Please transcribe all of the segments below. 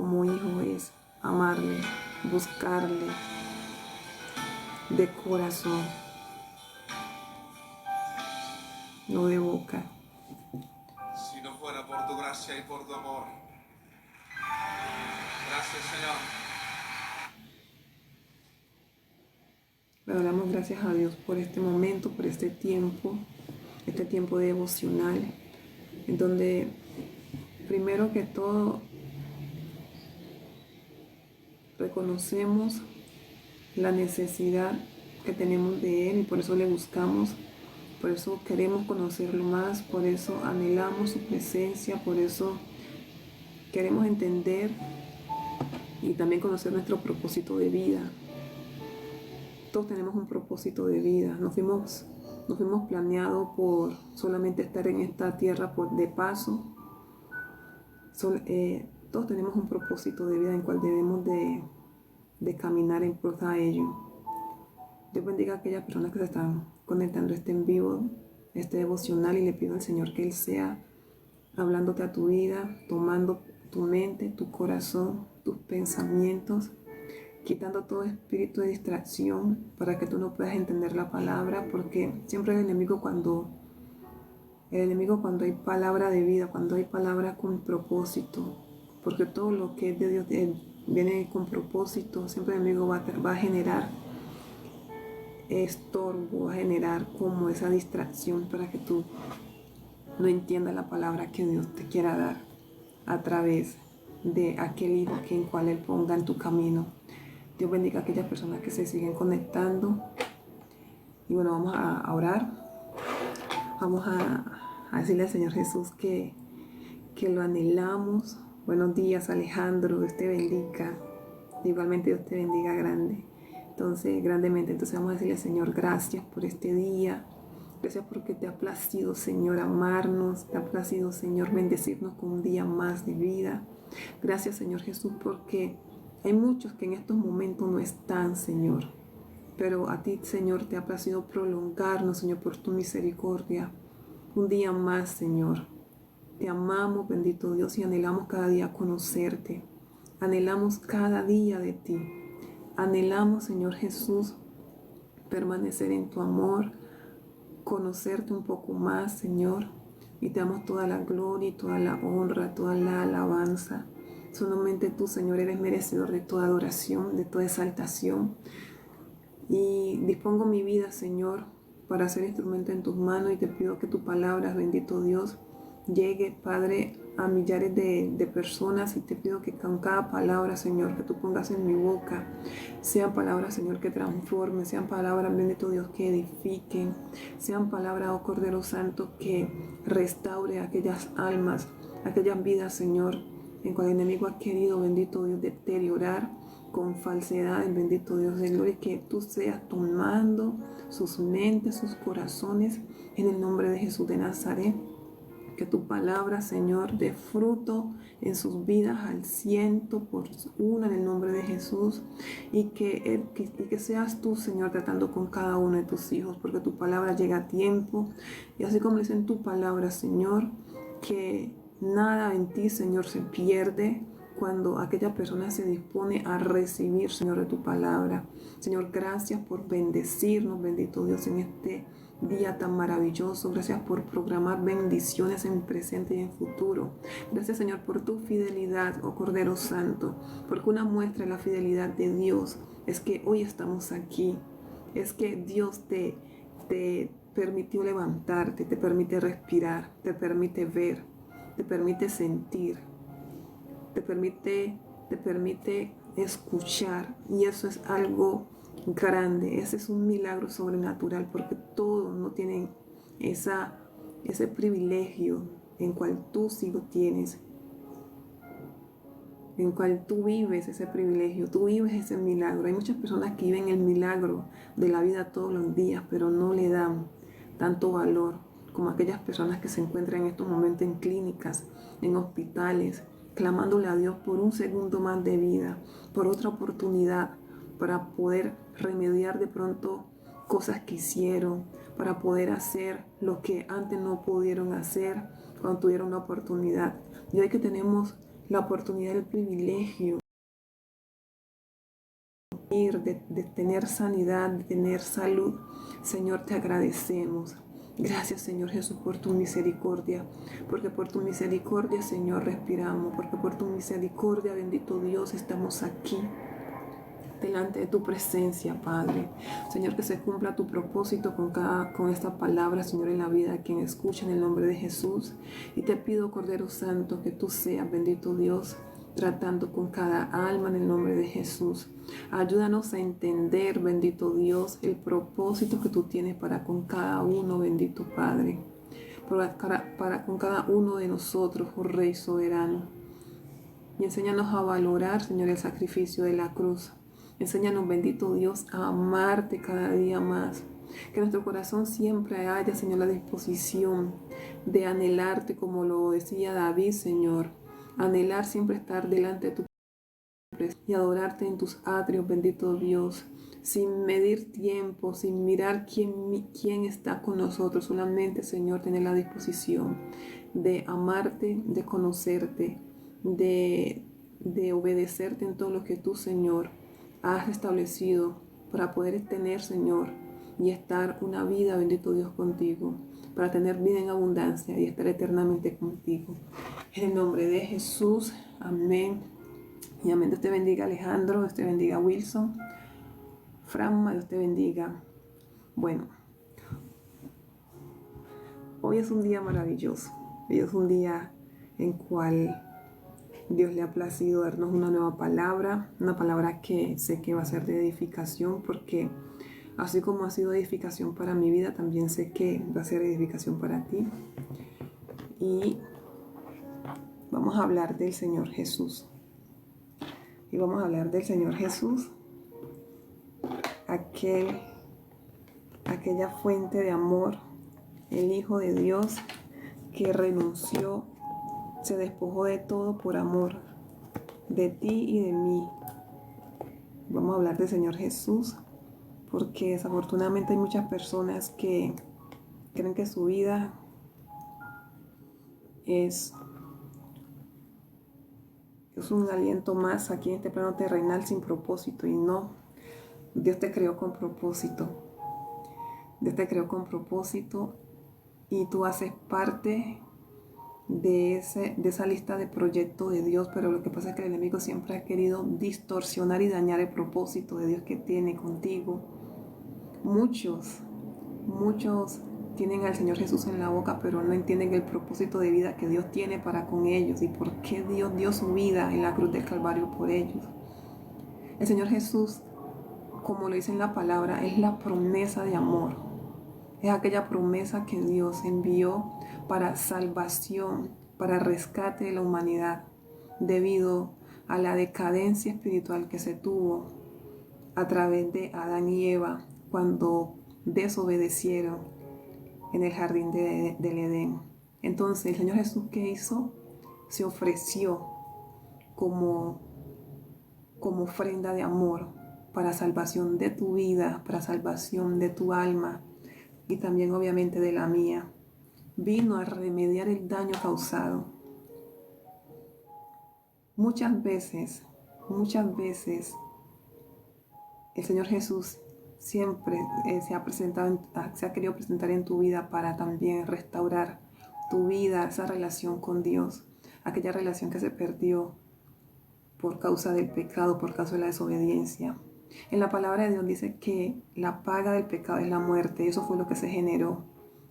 como hijo es amarle, buscarle de corazón, no de boca. Si no fuera por tu gracia y por tu amor. Gracias, Señor. Le damos gracias a Dios por este momento, por este tiempo devocional, en donde primero que todo reconocemos la necesidad que tenemos de Él y por eso le buscamos, por eso queremos conocerlo más, por eso anhelamos su presencia, por eso queremos entender y también conocer nuestro propósito de vida. Todos tenemos un propósito de vida, no fuimos planeados por solamente estar en esta tierra de paso. Todos tenemos un propósito de vida en el cual debemos de caminar en pos a ello. Dios bendiga a aquellas personas que se están conectando en vivo, este devocional, y le pido al Señor que Él sea hablándote a tu vida, tomando tu mente, tu corazón, tus pensamientos, quitando todo espíritu de distracción para que tú no puedas entender la palabra, porque siempre el enemigo cuando hay palabra de vida, cuando hay palabra con propósito, porque todo lo que es de Dios viene con propósito, siempre el enemigo va a generar estorbo, va a generar como esa distracción para que tú no entiendas la palabra que Dios te quiera dar a través de aquel hijo en cual Él ponga en tu camino. Dios bendiga a aquellas personas que se siguen conectando. Y bueno, vamos a orar. Vamos a decirle al Señor Jesús que lo anhelamos. Buenos días, Alejandro. Dios te bendiga. Igualmente Dios te bendiga grandemente. Entonces vamos a decirle al Señor, gracias por este día. Gracias porque te ha placido, Señor, amarnos. Te ha placido, Señor, bendecirnos con un día más de vida. Gracias, Señor Jesús, porque hay muchos que en estos momentos no están, Señor. Pero a ti, Señor, te ha placido prolongarnos, Señor, por tu misericordia. Un día más, Señor. Te amamos, bendito Dios, y anhelamos cada día conocerte. Anhelamos cada día de ti. Anhelamos, Señor Jesús, permanecer en tu amor, conocerte un poco más, Señor. Y te damos toda la gloria y toda la honra, toda la alabanza. Solamente tú, Señor, eres merecedor de toda adoración, de toda exaltación. Y dispongo mi vida, Señor, para ser instrumento en tus manos, y te pido que tu palabra, bendito Dios, llegue, Padre, a millares de personas, y te pido que con cada palabra, Señor, que tú pongas en mi boca, sean palabras, Señor, que transformen, sean palabras, bendito Dios, que edifiquen, sean palabras, oh Cordero Santo, que restaure aquellas almas, aquellas vidas, Señor, en cual el enemigo ha querido, bendito Dios, deteriorar con falsedad, el bendito Dios de gloria, que tú seas tomando sus mentes, sus corazones, en el nombre de Jesús de Nazaret. Que tu palabra, Señor, dé fruto en sus vidas al 100% en el nombre de Jesús, y que seas tú, Señor, tratando con cada uno de tus hijos, porque tu palabra llega a tiempo, y así como dice en tu palabra, Señor, que nada en ti, Señor, se pierde cuando aquella persona se dispone a recibir, Señor, de tu palabra. Señor, gracias por bendecirnos, bendito Dios, en este día tan maravilloso. Gracias por programar bendiciones en presente y en futuro. Gracias, Señor, por tu fidelidad, oh Cordero Santo, porque una muestra de la fidelidad de Dios es que hoy estamos aquí. Es que Dios te permitió levantarte, te permite respirar, te permite ver, te permite sentir, te permite escuchar, y eso es algo grande. Ese es un milagro sobrenatural, porque todos no tienen ese privilegio en cual tú sí lo tienes, en cual tú vives ese privilegio, tú vives ese milagro. Hay muchas personas que viven el milagro de la vida todos los días, pero no le dan tanto valor como aquellas personas que se encuentran en estos momentos en clínicas, en hospitales, clamándole a Dios por un segundo más de vida, por otra oportunidad, para poder remediar de pronto cosas que hicieron, para poder hacer lo que antes no pudieron hacer cuando tuvieron la oportunidad. Y hoy que tenemos la oportunidad, el privilegio de tener sanidad, de tener salud. Señor, te agradecemos. Gracias, Señor Jesús, por tu misericordia, porque por tu misericordia, Señor, respiramos, porque por tu misericordia, bendito Dios, estamos aquí delante de tu presencia, Padre. Señor, que se cumpla tu propósito con esta palabra, Señor, en la vida de quien escucha, en el nombre de Jesús. Y te pido, Cordero Santo, que tú seas, bendito Dios, tratando con cada alma en el nombre de Jesús. Ayúdanos a entender, bendito Dios, el propósito que tú tienes para con cada uno, bendito Padre, para con cada uno de nosotros, oh Rey soberano. Y enséñanos a valorar, Señor, el sacrificio de la cruz. Enséñanos, bendito Dios, a amarte cada día más. Que nuestro corazón siempre haya, Señor, la disposición de anhelarte, como lo decía David, Señor. Anhelar siempre estar delante de tu presencia y adorarte en tus atrios, bendito Dios. Sin medir tiempo, sin mirar quién está con nosotros. Solamente, Señor, tener la disposición de amarte, de conocerte, de obedecerte en todo lo que tú, Señor, has establecido para poder tener, Señor, y estar una vida, bendito Dios, contigo, para tener vida en abundancia y estar eternamente contigo. En el nombre de Jesús, amén y amén. Dios te bendiga, Alejandro, Dios te bendiga, Wilson, Franma, Dios te bendiga. Bueno, hoy es un día maravilloso, hoy es un día en cual Dios le ha placido darnos una nueva palabra, una palabra que sé que va a ser de edificación, porque así como ha sido edificación para mi vida, también sé que va a ser edificación para ti. Y vamos a hablar del Señor Jesús. Y vamos a hablar del Señor Jesús, aquella fuente de amor, el Hijo de Dios que renunció, se despojó de todo por amor de ti y de mí. Vamos a hablar del Señor Jesús, porque desafortunadamente hay muchas personas que creen que su vida es un aliento más aquí en este plano terrenal sin propósito, y no. Dios te creó con propósito. Dios te creó con propósito y tú haces parte de esa lista de proyectos de Dios, pero lo que pasa es que el enemigo siempre ha querido distorsionar y dañar el propósito de Dios que tiene contigo. Muchos tienen al Señor Jesús en la boca, pero no entienden el propósito de vida que Dios tiene para con ellos y por qué Dios dio su vida en la cruz del Calvario por ellos. El Señor Jesús, como lo dice en la palabra, es la promesa de amor. Es aquella promesa que Dios envió para salvación, para rescate de la humanidad, debido a la decadencia espiritual que se tuvo a través de Adán y Eva cuando desobedecieron en el jardín del Edén. Entonces el Señor Jesús, ¿qué hizo? Se ofreció como ofrenda de amor para salvación de tu vida, para salvación de tu alma y también obviamente de la mía. Vino a remediar el daño causado. Muchas veces el Señor Jesús siempre se ha querido presentar en tu vida para también restaurar tu vida, esa relación con Dios, aquella relación que se perdió por causa del pecado, por causa de la desobediencia. En la palabra de Dios dice que la paga del pecado es la muerte, y eso fue lo que se generó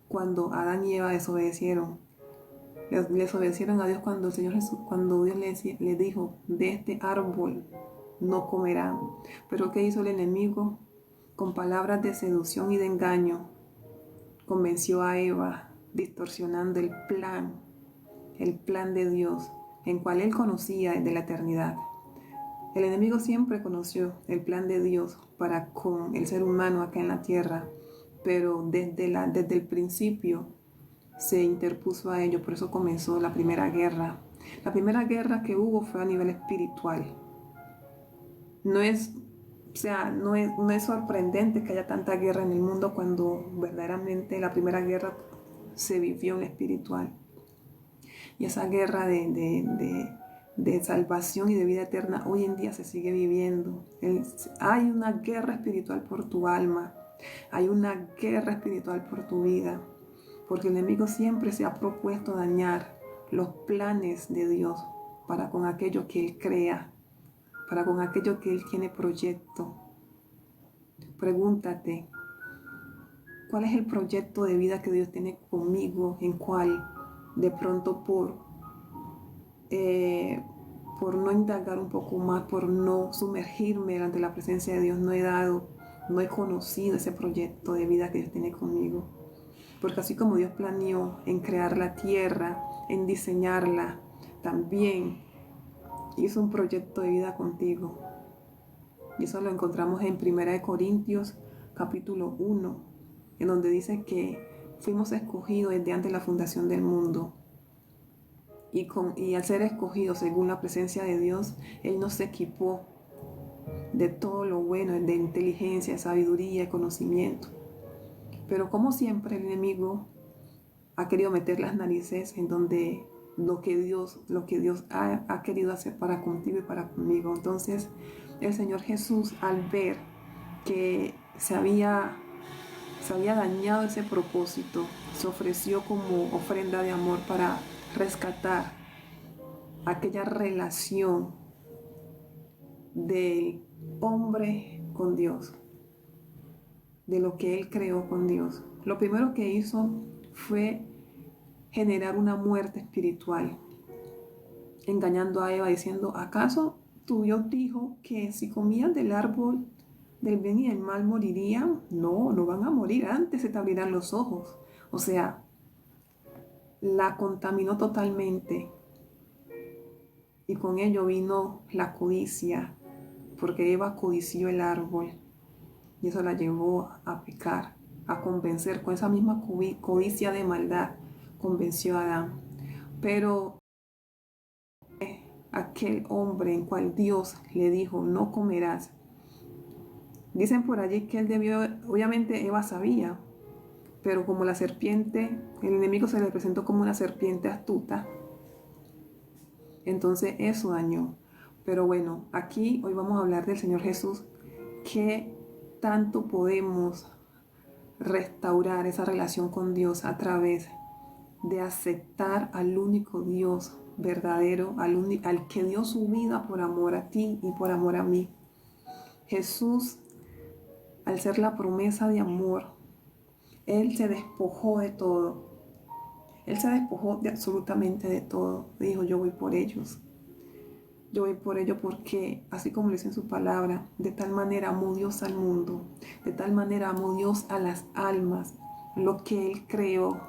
cuando Adán y Eva desobedecieron. Les obedecieron a Dios cuando el Señor Jesús, cuando Dios le dijo, de este árbol no comerán. Pero ¿qué hizo el enemigo? Con palabras de seducción y de engaño, convenció a Eva, distorsionando el plan de Dios, en cual él conocía desde la eternidad. El enemigo siempre conoció el plan de Dios para con el ser humano acá en la tierra, pero desde el principio se interpuso a ello. Por eso comenzó la primera guerra. La primera guerra que hubo fue a nivel espiritual. No es sorprendente que haya tanta guerra en el mundo cuando verdaderamente la primera guerra se vivió en espiritual. Y esa guerra de de salvación y de vida eterna hoy en día se sigue viviendo. Hay una guerra espiritual por tu alma, hay una guerra espiritual por tu vida, porque el enemigo siempre se ha propuesto dañar los planes de Dios para con aquello que Él crea, para con aquello que Él tiene proyecto. Pregúntate, ¿cuál es el proyecto de vida que Dios tiene conmigo? En cual de pronto por no indagar un poco más, por no sumergirme ante la presencia de Dios, no he conocido ese proyecto de vida que Dios tiene conmigo. Porque así como Dios planeó en crear la tierra, en diseñarla, también hizo un proyecto de vida contigo. Y eso lo encontramos en 1 Corintios capítulo 1, en donde dice que fuimos escogidos desde antes de la fundación del mundo. Y al ser escogidos según la presencia de Dios, Él nos equipó de todo lo bueno, de inteligencia, sabiduría y conocimiento. Pero como siempre el enemigo ha querido meter las narices en donde lo que Dios ha querido hacer para contigo y para conmigo. Entonces el Señor Jesús, al ver que se había dañado ese propósito, se ofreció como ofrenda de amor para rescatar aquella relación del hombre con Dios, de lo que Él creó con Dios. Lo primero que hizo fue generar una muerte espiritual, engañando a Eva diciendo, ¿acaso tu Dios dijo que si comían del árbol del bien y del mal morirían? No van a morir, antes se te abrirán los ojos. O sea, la contaminó totalmente, y con ello vino la codicia, porque Eva codició el árbol y eso la llevó a pecar, a convencer. Con esa misma codicia de maldad convenció a Adán. Pero aquel hombre en cual Dios le dijo, no comerás, dicen por allí que él debió, obviamente Eva sabía, pero como la serpiente, el enemigo se le presentó como una serpiente astuta, entonces eso dañó. Pero bueno, aquí hoy vamos a hablar del Señor Jesús, que tanto podemos restaurar esa relación con Dios a través de aceptar al único Dios verdadero, al que dio su vida por amor a ti y por amor a mí. Jesús, al ser la promesa de amor, Él se despojó de todo. Él se despojó de absolutamente de todo. Dijo, yo voy por ellos. Yo voy por ello porque, así como lo dice en su palabra, de tal manera amó Dios al mundo, de tal manera amó Dios a las almas, lo que Él creó,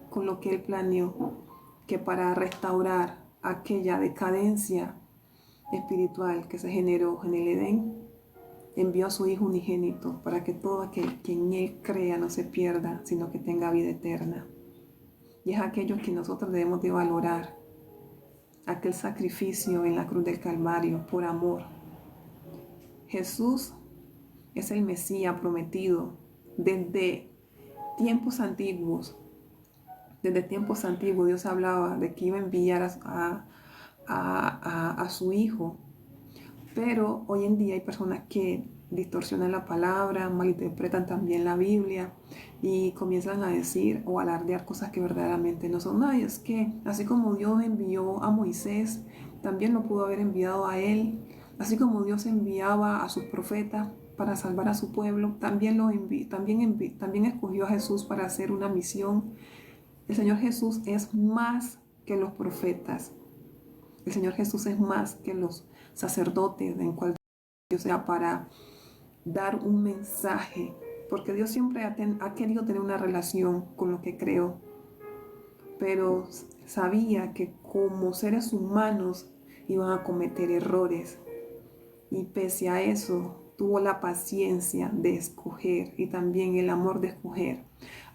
con lo que Él planeó, que para restaurar aquella decadencia espiritual que se generó en el Edén, envió a su Hijo unigénito para que todo aquel que en Él crea no se pierda, sino que tenga vida eterna. Y es aquello que nosotros debemos de valorar, aquel sacrificio en la cruz del Calvario por amor. Jesús es el Mesías prometido desde tiempos antiguos. Desde tiempos antiguos Dios hablaba de que iba a enviar a su Hijo. Pero hoy en día hay personas que distorsionan la palabra, malinterpretan también la Biblia y comienzan a decir o alardear cosas que verdaderamente no son. No, y es que así como Dios envió a Moisés, también lo pudo haber enviado a él. Así como Dios enviaba a sus profetas para salvar a su pueblo, también escogió a Jesús para hacer una misión. El Señor Jesús es más que los profetas. El Señor Jesús es más que los sacerdotes en cual Dios sea para dar un mensaje, porque Dios siempre ha querido tener una relación con lo que creó, pero sabía que como seres humanos iban a cometer errores, y pese a eso tuvo la paciencia de escoger y también el amor de escoger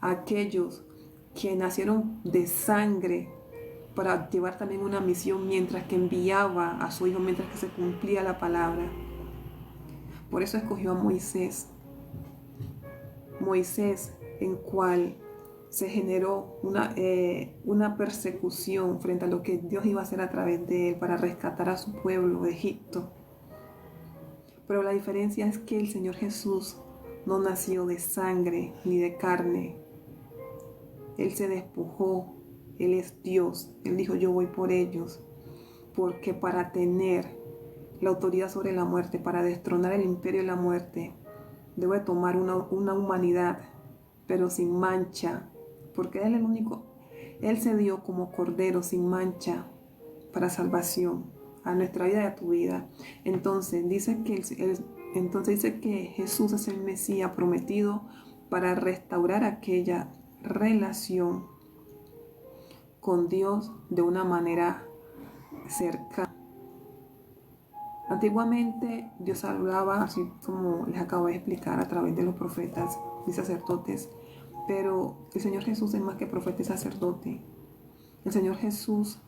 a aquellos que nacieron de sangre para llevar también una misión, mientras que enviaba a su Hijo, mientras que se cumplía la palabra. Por eso escogió a Moisés, en cual se generó una persecución frente a lo que Dios iba a hacer a través de él para rescatar a su pueblo de Egipto. Pero la diferencia es que el Señor Jesús no nació de sangre ni de carne. Él se despojó, Él es Dios. Él dijo, yo voy por ellos, porque para tener la autoridad sobre la muerte, para destronar el imperio de la muerte, debo de tomar una humanidad, pero sin mancha, porque Él es el único. Él se dio como cordero sin mancha para salvación a nuestra vida y a tu vida. Entonces dice que Jesús es el Mesías prometido para restaurar aquella relación con Dios de una manera cercana. Antiguamente Dios hablaba, así como les acabo de explicar, a través de los profetas y sacerdotes, pero el Señor Jesús es más que profeta y sacerdote. El Señor Jesús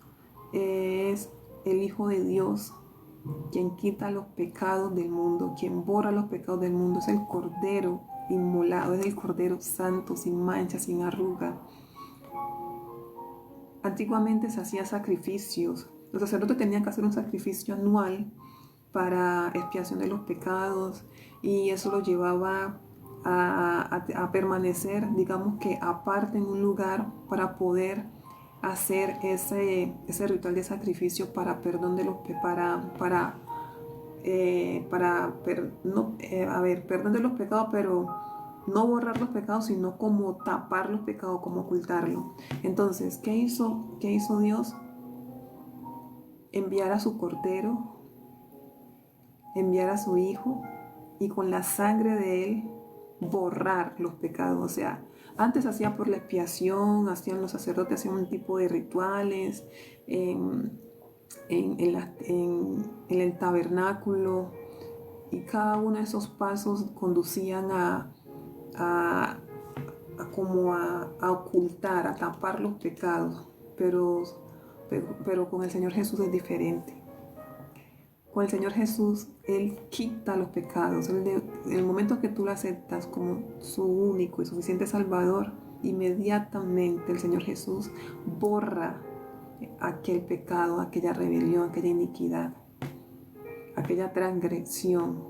es el Hijo de Dios, quien quita los pecados del mundo, quien borra los pecados del mundo. Es el Cordero inmolado, es el Cordero santo, sin mancha, sin arruga. Antiguamente se hacían sacrificios. Los sacerdotes tenían que hacer un sacrificio anual para expiación de los pecados, y eso lo llevaba a permanecer, digamos que aparte en un lugar para poder hacer ese ritual de sacrificio para perdón de los perdón de los pecados, pero no borrar los pecados, sino como tapar los pecados, como ocultarlos. Entonces, ¿qué hizo Dios? Enviar a su Cordero, enviar a su Hijo, y con la sangre de Él borrar los pecados. O sea, antes hacía por la expiación, hacían los sacerdotes, hacían un tipo de rituales en el tabernáculo, y cada uno de esos pasos conducían a ocultar, a tapar los pecados. Pero con el Señor Jesús es diferente. Con el Señor Jesús, Él quita los pecados. En el momento que tú lo aceptas como su único y suficiente Salvador, inmediatamente el Señor Jesús borra aquel pecado, aquella rebelión, aquella iniquidad, aquella transgresión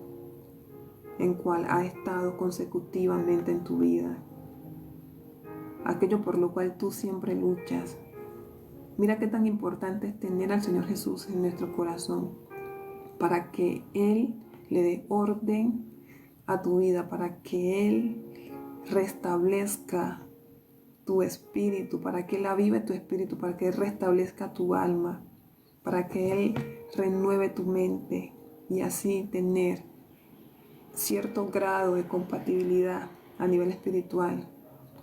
en cual ha estado consecutivamente en tu vida, aquello por lo cual tú siempre luchas. Mira qué tan importante es tener al Señor Jesús en nuestro corazón, para que Él le dé orden a tu vida, para que Él restablezca tu espíritu, para que Él avive tu espíritu, para que Él restablezca tu alma, para que Él renueve tu mente, y así tener cierto grado de compatibilidad a nivel espiritual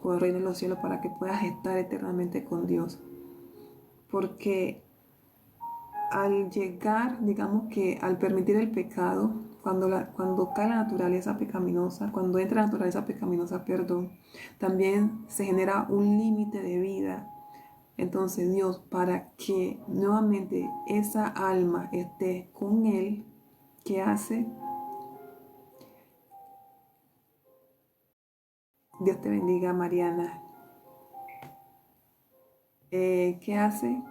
con el reino de los cielos, para que puedas estar eternamente con Dios. Porque al llegar, digamos que al permitir el pecado, cuando cae la naturaleza pecaminosa, cuando entra la naturaleza pecaminosa, también se genera un límite de vida. Entonces Dios, para que nuevamente esa alma esté con Él, ¿qué hace? Dios te bendiga, Mariana. ¿Qué hace?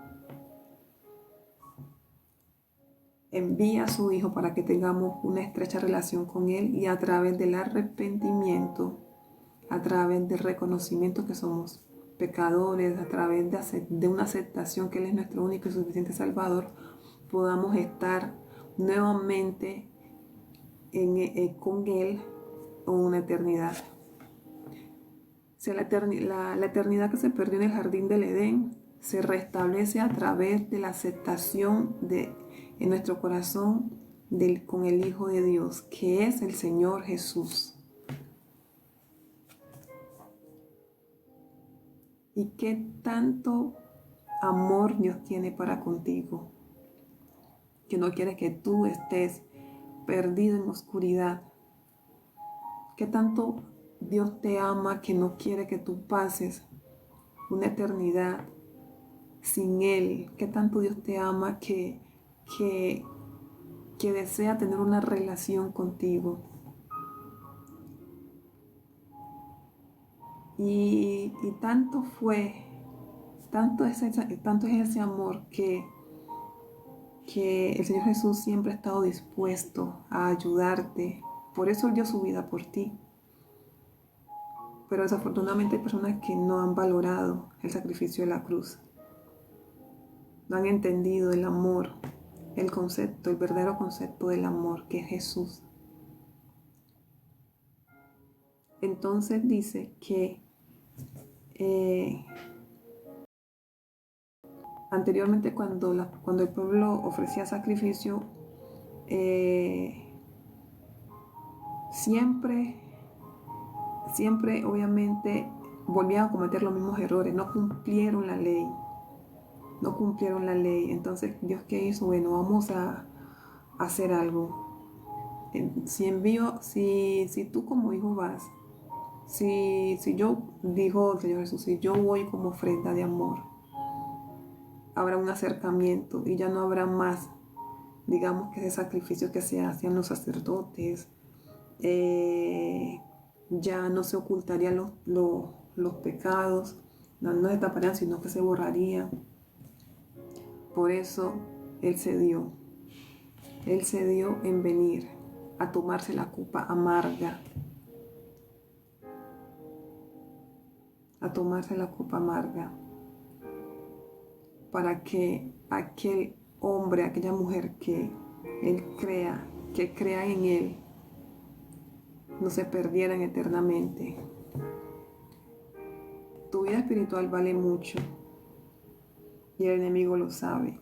Envía a su Hijo para que tengamos una estrecha relación con Él, y a través del arrepentimiento, a través del reconocimiento que somos pecadores, a través de una aceptación que Él es nuestro único y suficiente Salvador, podamos estar nuevamente con Él en una eternidad. O sea, la eternidad que se perdió en el jardín del Edén se restablece a través de la aceptación en nuestro corazón con el Hijo de Dios, que es el Señor Jesús. Y qué tanto amor Dios tiene para contigo, que no quiere que tú estés perdido en oscuridad. Qué tanto Dios te ama, que no quiere que tú pases una eternidad sin Él. Qué tanto Dios te ama, que desea tener una relación contigo. Y tanto es ese amor que el Señor Jesús siempre ha estado dispuesto a ayudarte. Por eso Él dio su vida por ti. Pero desafortunadamente hay personas que no han valorado el sacrificio de la cruz. No han entendido el amor, el concepto, el verdadero concepto del amor que es Jesús. Entonces dice que anteriormente cuando el pueblo ofrecía sacrificio, siempre obviamente volvían a cometer los mismos errores, no cumplieron la ley. Entonces, ¿Dios qué hizo? Bueno, vamos a hacer algo. Si tú como hijo vas, si yo, dijo el Señor Jesús, si yo voy como ofrenda de amor, habrá un acercamiento y ya no habrá más, digamos, que ese sacrificio que se hacían los sacerdotes, ya no se ocultarían los pecados, no se taparían, sino que se borrarían. Por eso Él cedió en venir a tomarse la copa amarga, para que aquel hombre, aquella mujer que crea en Él, no se perdieran eternamente. Tu vida espiritual vale mucho y el enemigo lo sabe.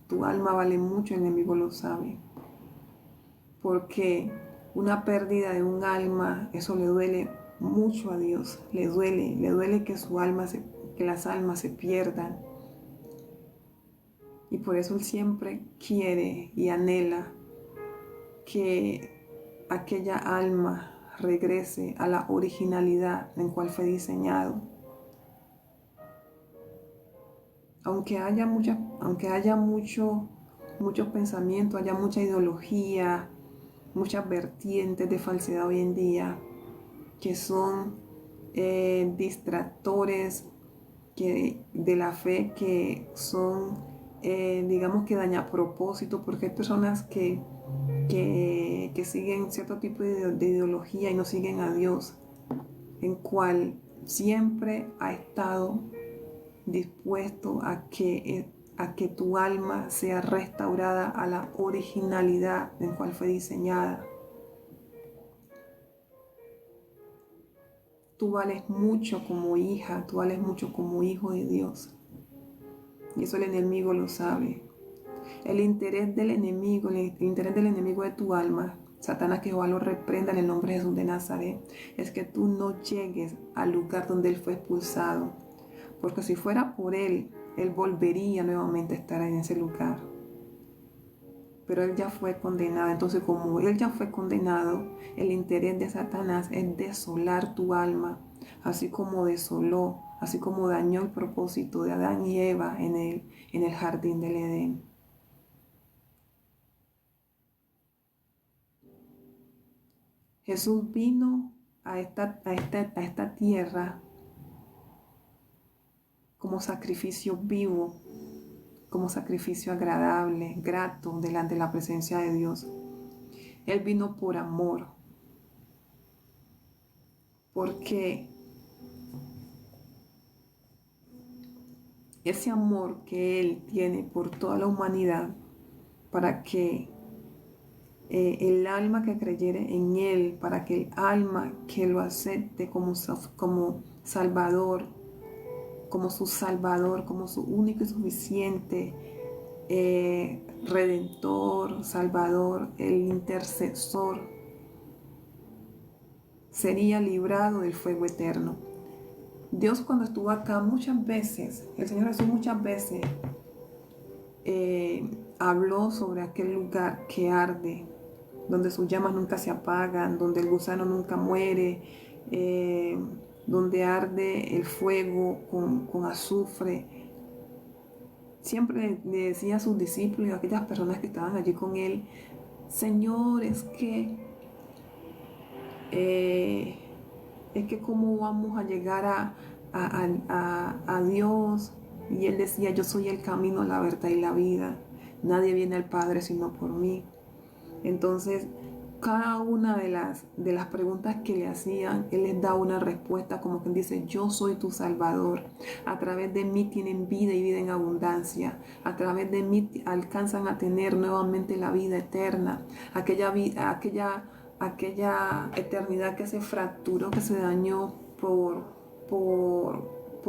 Tu alma vale mucho, el enemigo lo sabe. Porque una pérdida de un alma, eso le duele mucho a Dios. Le duele que las almas se pierdan. Y por eso Él siempre quiere y anhela que aquella alma regrese a la originalidad en cual fue diseñado. Aunque haya mucho pensamiento, haya mucha ideología, muchas vertientes de falsedad hoy en día que son distractores de la fe, que son, digamos que daña a propósito, porque hay personas que siguen cierto tipo de ideología y no siguen a Dios, en cual siempre ha estado dispuesto a que tu alma sea restaurada a la originalidad en cual fue diseñada. Tú vales mucho como hija, tú vales mucho como hijo de Dios. Y eso el enemigo lo sabe. El interés del enemigo de tu alma, Satanás, que Jehová lo reprenda en el nombre de Jesús de Nazaret, es que tú no llegues al lugar donde Él fue expulsado. Porque si fuera por Él, Él volvería nuevamente a estar en ese lugar. Pero Él ya fue condenado. Entonces, como Él ya fue condenado, el interés de Satanás es desolar tu alma, así como desoló, así como dañó el propósito de Adán y Eva en el jardín del Edén. Jesús vino a esta tierra como sacrificio vivo, como sacrificio agradable, grato delante de la presencia de Dios. Él vino por amor, porque ese amor que Él tiene por toda la humanidad, para que el alma que creyere en Él, para que el alma que lo acepte como Salvador, como su Salvador, como su único y suficiente Redentor, Salvador, el intercesor, sería librado del fuego eterno. Dios, cuando estuvo acá muchas veces, el Señor Jesús muchas veces habló sobre aquel lugar que arde, donde sus llamas nunca se apagan, donde el gusano nunca muere, donde arde el fuego con azufre. Siempre le decía a sus discípulos y a aquellas personas que estaban allí con Él: Señor, es que es que cómo vamos a llegar a Dios. Y él decía, yo soy el camino, la verdad y la vida. Nadie viene al Padre sino por mí. Entonces, cada una de las preguntas que le hacían, él les da una respuesta como quien dice, yo soy tu Salvador. A través de mí tienen vida y vida en abundancia. A través de mí alcanzan a tener nuevamente la vida eterna. Aquella eternidad que se fracturó, que se dañó por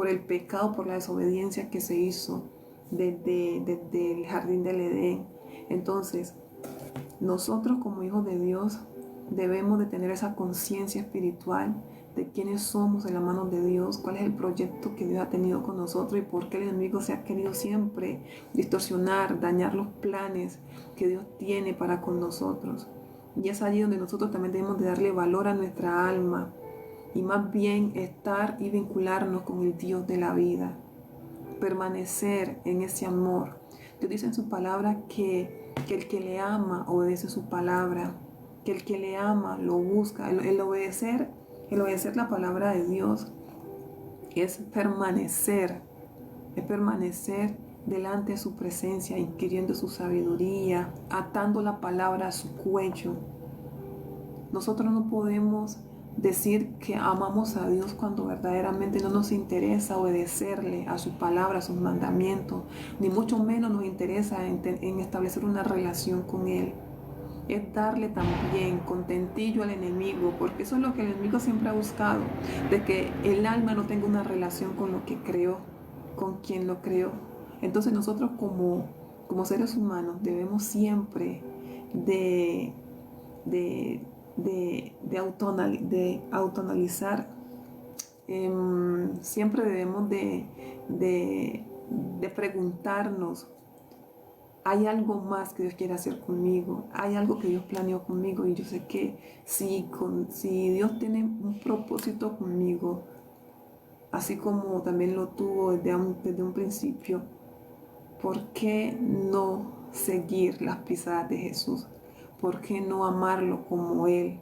el pecado, por la desobediencia que se hizo desde el jardín del Edén. Entonces, nosotros como hijos de Dios debemos de tener esa conciencia espiritual de quiénes somos en la mano de Dios, cuál es el proyecto que Dios ha tenido con nosotros y por qué el enemigo se ha querido siempre distorsionar, dañar los planes que Dios tiene para con nosotros. Y es allí donde nosotros también debemos de darle valor a nuestra alma y más bien estar y vincularnos con el Dios de la vida, permanecer en ese amor. Dios dice en su palabra que el que le ama obedece su palabra, que el que le ama lo busca. El obedecer la palabra de Dios es permanecer delante de su presencia, inquiriendo su sabiduría, atando la palabra a su cuello. Nosotros no podemos decir que amamos a Dios cuando verdaderamente no nos interesa obedecerle a su palabra, a sus mandamientos, ni mucho menos nos interesa en establecer una relación con Él. Es darle también contentillo al enemigo, porque eso es lo que el enemigo siempre ha buscado, de que el alma no tenga una relación con lo que creó, con quien lo creó. Entonces nosotros como seres humanos debemos siempre de autoanalizar. Siempre debemos de preguntarnos, ¿hay algo más que Dios quiere hacer conmigo? ¿Hay algo que Dios planeó conmigo? Y yo sé que si Dios tiene un propósito conmigo, así como también lo tuvo desde un principio, ¿por qué no seguir las pisadas de Jesús? ¿Por qué no amarlo como Él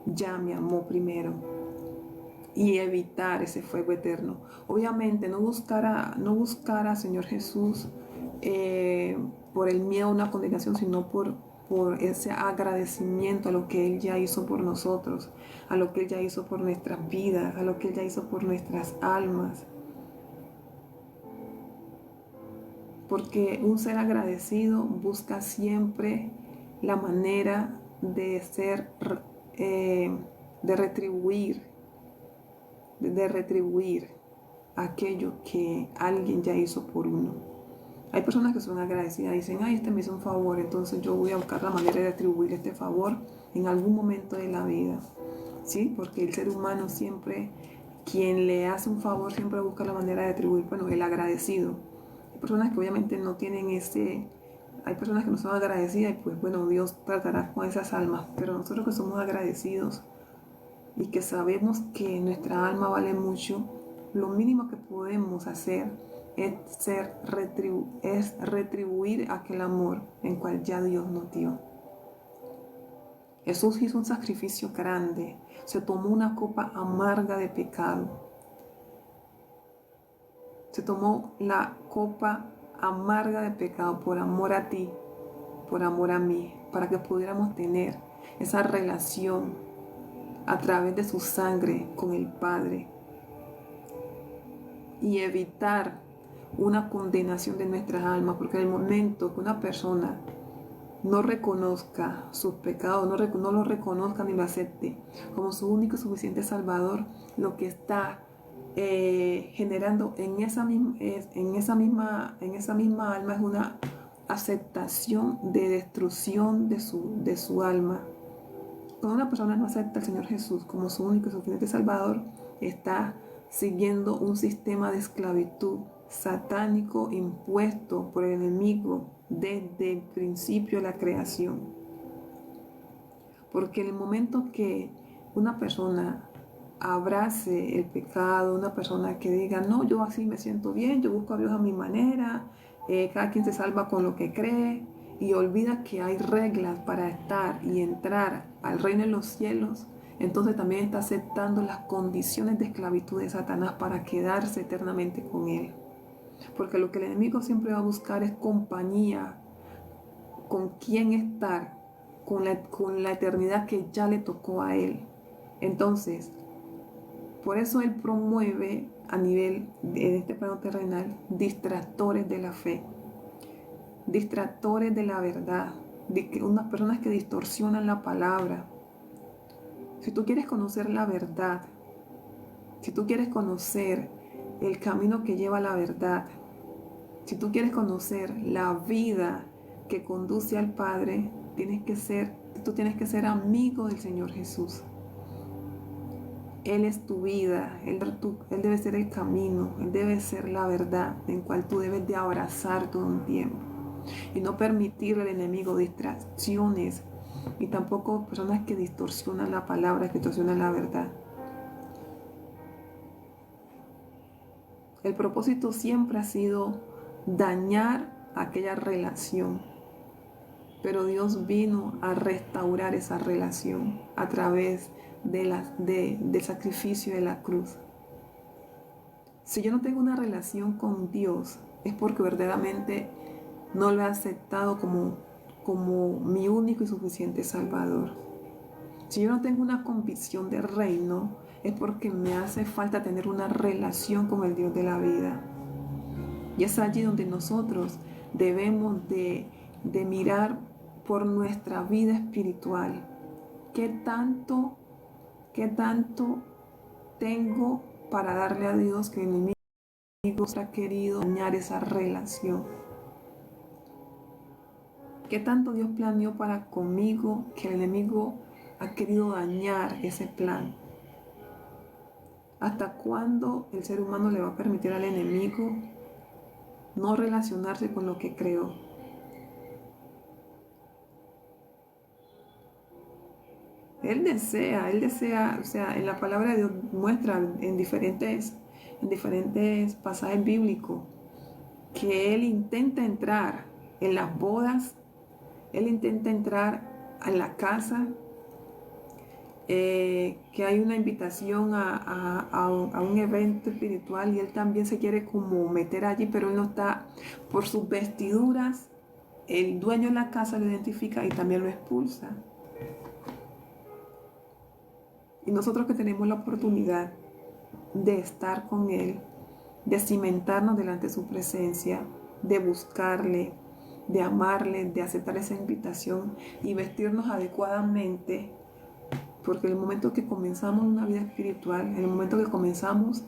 ya me amó primero? Y evitar ese fuego eterno. Obviamente no buscar a Señor Jesús por el miedo a una condenación, sino por ese agradecimiento a lo que Él ya hizo por nosotros, a lo que Él ya hizo por nuestras vidas, a lo que Él ya hizo por nuestras almas. Porque un ser agradecido busca siempre la manera de retribuir aquello que alguien ya hizo por uno. Hay personas que son agradecidas y dicen, ay, este me hizo un favor, entonces yo voy a buscar la manera de retribuir este favor en algún momento de la vida. ¿Sí? Porque el ser humano siempre, quien le hace un favor, siempre busca la manera de retribuir. Bueno, el agradecido. Hay personas que obviamente no tienen hay personas que no son agradecidas y pues bueno, Dios tratará con esas almas, pero nosotros que somos agradecidos y que sabemos que nuestra alma vale mucho, lo mínimo que podemos hacer es retribuir aquel amor en cual ya Dios nos dio. Jesús hizo un sacrificio grande, se tomó una copa amarga de pecado. Se tomó la copa amarga de pecado por amor a ti, por amor a mí, para que pudiéramos tener esa relación a través de su sangre con el Padre y evitar una condenación de nuestras almas, porque en el momento que una persona no reconozca sus pecados, no lo reconozca ni lo acepte como su único y suficiente Salvador, lo que está generando en esa misma alma es una aceptación de destrucción de su alma. Cuando una persona no acepta al Señor Jesús como su único y suficiente Salvador, está siguiendo un sistema de esclavitud satánico impuesto por el enemigo desde el principio de la creación. Porque en el momento que una persona abrace el pecado, una persona que diga, no, yo así me siento bien, yo busco a Dios a mi manera, cada quien se salva con lo que cree, y olvida que hay reglas para estar y entrar al reino de los cielos, entonces también está aceptando las condiciones de esclavitud de Satanás para quedarse eternamente con él. Porque lo que el enemigo siempre va a buscar es compañía, con quién estar, con la eternidad que ya le tocó a él. Entonces, por eso él promueve a nivel de este plano terrenal distractores de la fe, distractores de la verdad, unas personas que distorsionan la palabra. Si tú quieres conocer la verdad, si tú quieres conocer el camino que lleva a la verdad, si tú quieres conocer la vida que conduce al Padre, tú tienes que ser amigo del Señor Jesús. Él es tu vida, Él debe ser el camino, Él debe ser la verdad en cual tú debes de abrazar todo un tiempo y no permitirle al enemigo distracciones y tampoco personas que distorsionan la palabra, que distorsionan la verdad. El propósito siempre ha sido dañar aquella relación, pero Dios vino a restaurar esa relación a través del sacrificio de la cruz. Si yo no tengo una relación con Dios, es porque verdaderamente no lo he aceptado como mi único y suficiente Salvador. Si yo no tengo una convicción de reino, es porque me hace falta tener una relación con el Dios de la vida. Y es allí donde nosotros debemos de mirar por nuestra vida espiritual. ¿Qué tanto tengo para darle a Dios que el enemigo ha querido dañar esa relación? ¿Qué tanto Dios planeó para conmigo que el enemigo ha querido dañar ese plan? ¿Hasta cuándo el ser humano le va a permitir al enemigo no relacionarse con lo que creó? Él desea, o sea, en la palabra de Dios muestra en diferentes pasajes bíblicos que Él intenta entrar en las bodas, Él intenta entrar en la casa, que hay una invitación a un evento espiritual y Él también se quiere como meter allí, pero Él no está por sus vestiduras. El dueño de la casa lo identifica y también lo expulsa. Y nosotros que tenemos la oportunidad de estar con Él, de cimentarnos delante de su presencia, de buscarle, de amarle, de aceptar esa invitación y vestirnos adecuadamente, porque en el momento que comenzamos una vida espiritual, en el momento que comenzamos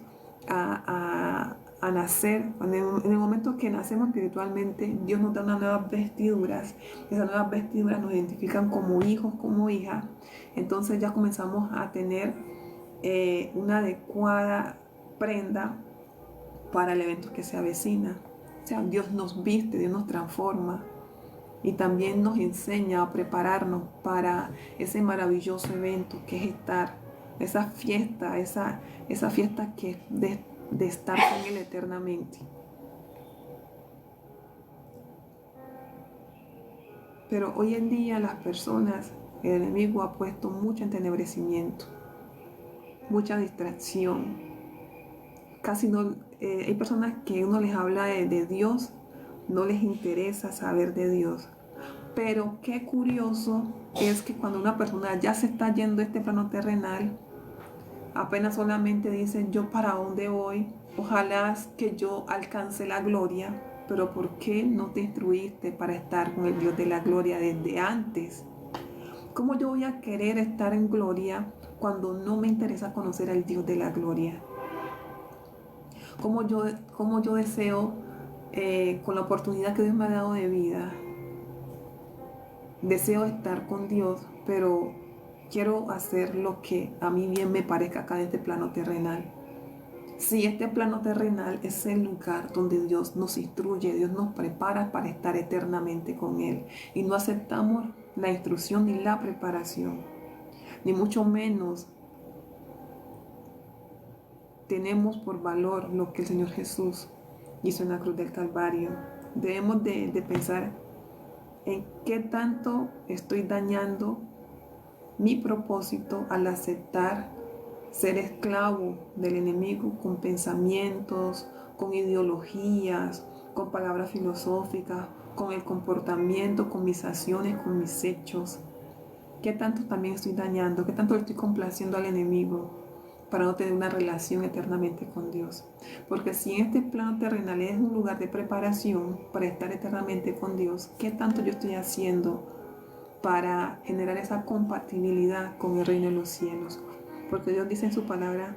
a nacer, en el momento que nacemos espiritualmente, Dios nos da unas nuevas vestiduras. Esas nuevas vestiduras nos identifican como hijos, como hijas. Entonces ya comenzamos a tener una adecuada prenda para el evento que se avecina. O sea, Dios nos viste, Dios nos transforma y también nos enseña a prepararnos para ese maravilloso evento que es estar, esa fiesta que es de estar con Él eternamente. Pero hoy en día las personas, el enemigo ha puesto mucho entenebrecimiento, mucha distracción. Casi no, hay personas que uno les habla de Dios, no les interesa saber de Dios. Pero qué curioso es que cuando una persona ya se está yendo de este plano terrenal, apenas solamente dicen: yo para dónde voy, ojalá que yo alcance la gloria. Pero ¿por qué no te instruiste para estar con el Dios de la gloria desde antes? ¿Cómo yo voy a querer estar en gloria cuando no me interesa conocer al Dios de la gloria? ¿Cómo yo deseo, con la oportunidad que Dios me ha dado de vida, deseo estar con Dios, pero quiero hacer lo que a mí bien me parezca acá en este plano terrenal? Si este plano terrenal es el lugar donde Dios nos instruye, Dios nos prepara para estar eternamente con Él, y no aceptamos la instrucción ni la preparación, ni mucho menos tenemos por valor lo que el Señor Jesús hizo en la cruz del Calvario, debemos de pensar en qué tanto estoy dañando mi propósito al aceptar ser esclavo del enemigo con pensamientos, con ideologías, con palabras filosóficas, con el comportamiento, con mis acciones, con mis hechos. ¿Qué tanto también estoy dañando? ¿Qué tanto le estoy complaciendo al enemigo para no tener una relación eternamente con Dios? Porque si en este plano terrenal es un lugar de preparación para estar eternamente con Dios, ¿qué tanto yo estoy haciendo para generar esa compatibilidad con el reino de los cielos? Porque Dios dice en su palabra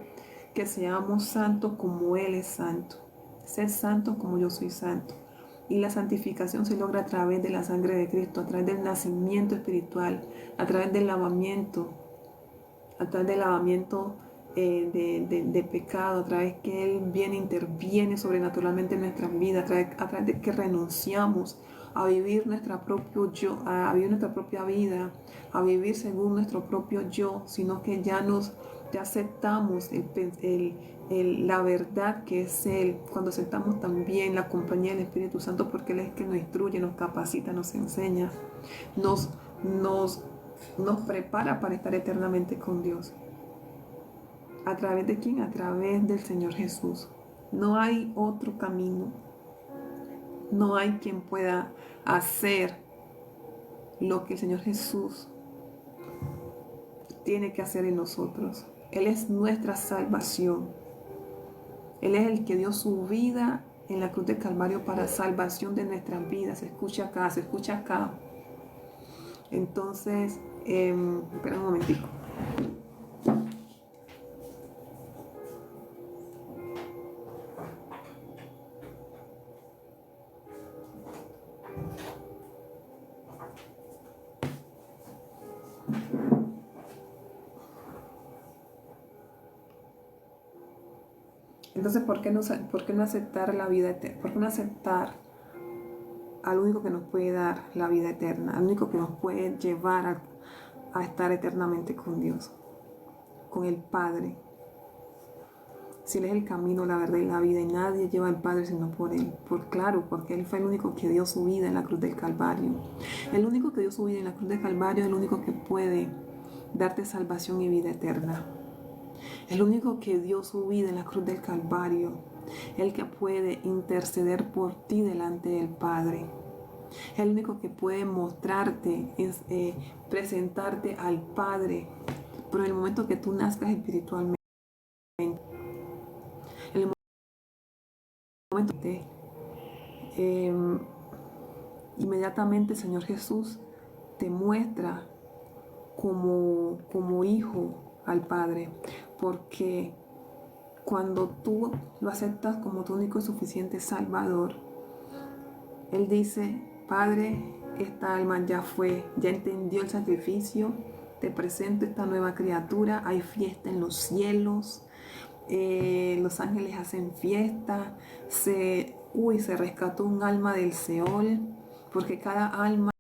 que seamos santos como Él es santo. Ser santo como yo soy santo. Y la santificación se logra a través de la sangre de Cristo, a través del nacimiento espiritual, a través del lavamiento, a través del lavamiento de pecado, a través que Él viene, interviene sobrenaturalmente en nuestras vidas, a través de que renunciamos a vivir nuestra propio yo, a vivir nuestra propia vida, a vivir según nuestro propio yo, sino que ya aceptamos la verdad que es Él, cuando aceptamos también la compañía del Espíritu Santo, porque Él es que nos instruye, nos capacita, nos enseña, nos, nos, nos prepara para estar eternamente con Dios. ¿A través de quién? A través del Señor Jesús. No hay otro camino. No hay quien pueda hacer lo que el Señor Jesús tiene que hacer en nosotros. Él es nuestra salvación. Él es el que dio su vida en la cruz del Calvario para salvación de nuestras vidas. Se escucha acá, se escucha acá. Entonces, espera un momentico. Entonces, ¿por qué no aceptar la vida eterna? ¿Por qué no aceptar al único que nos puede dar la vida eterna? Al único que nos puede llevar a estar eternamente con Dios, con el Padre. Si Él es el camino, la verdad y la vida, y nadie lleva al Padre sino por Él. Claro, porque Él fue el único que dio su vida en la cruz del Calvario. El único que dio su vida en la cruz del Calvario es el único que puede darte salvación y vida eterna. El único que dio su vida en la cruz del Calvario, el que puede interceder por ti delante del Padre. El único que puede mostrarte, presentarte al Padre. Pero en el momento que tú nazcas espiritualmente, en el momento que inmediatamente el Señor Jesús te muestra como hijo al Padre, porque cuando tú lo aceptas como tu único y suficiente Salvador, Él dice: Padre, esta alma ya entendió el sacrificio, te presento esta nueva criatura, hay fiesta en los cielos, los ángeles hacen fiesta, se rescató un alma del Seol, porque cada alma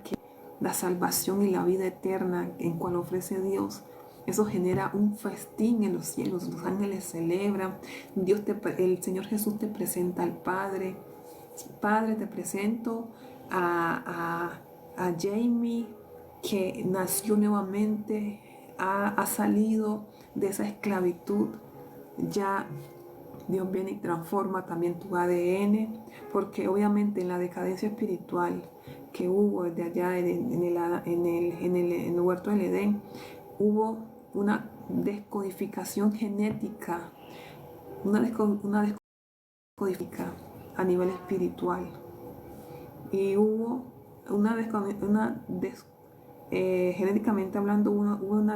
que la salvación y la vida eterna en cual ofrece Dios, eso genera un festín en los cielos. Los ángeles celebran, el Señor Jesús te presenta al Padre. Padre, te presento a Jamie, que nació nuevamente, ha salido de esa esclavitud. Ya Dios viene y transforma también tu ADN, porque obviamente en la decadencia espiritual que hubo desde allá en el huerto del Edén, hubo una descodificación genética, una descodificación a nivel espiritual, y hubo genéticamente hablando, hubo una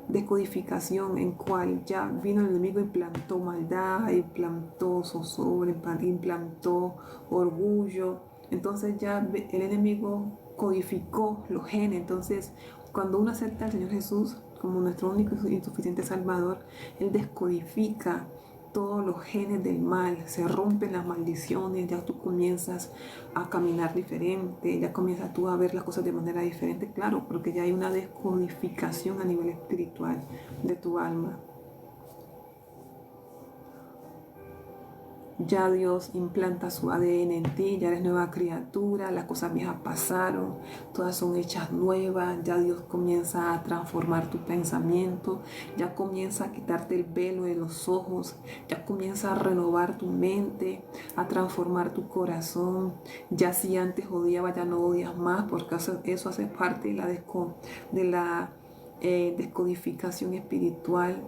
descodificación en cual ya vino el enemigo, implantó maldad, implantó zozobra, implantó orgullo. Entonces ya el enemigo codificó los genes. Entonces, cuando uno acepta al Señor Jesús como nuestro único y insuficiente Salvador, Él descodifica todos los genes del mal, se rompen las maldiciones, ya tú comienzas a caminar diferente, ya comienzas tú a ver las cosas de manera diferente, claro, porque ya hay una descodificación a nivel espiritual de tu alma. Ya Dios implanta su ADN en ti, ya eres nueva criatura, las cosas viejas pasaron, todas son hechas nuevas, ya Dios comienza a transformar tu pensamiento, ya comienza a quitarte el velo de los ojos, ya comienza a renovar tu mente, a transformar tu corazón. Ya si antes odiabas, ya no odias más, porque eso hace parte de la descodificación espiritual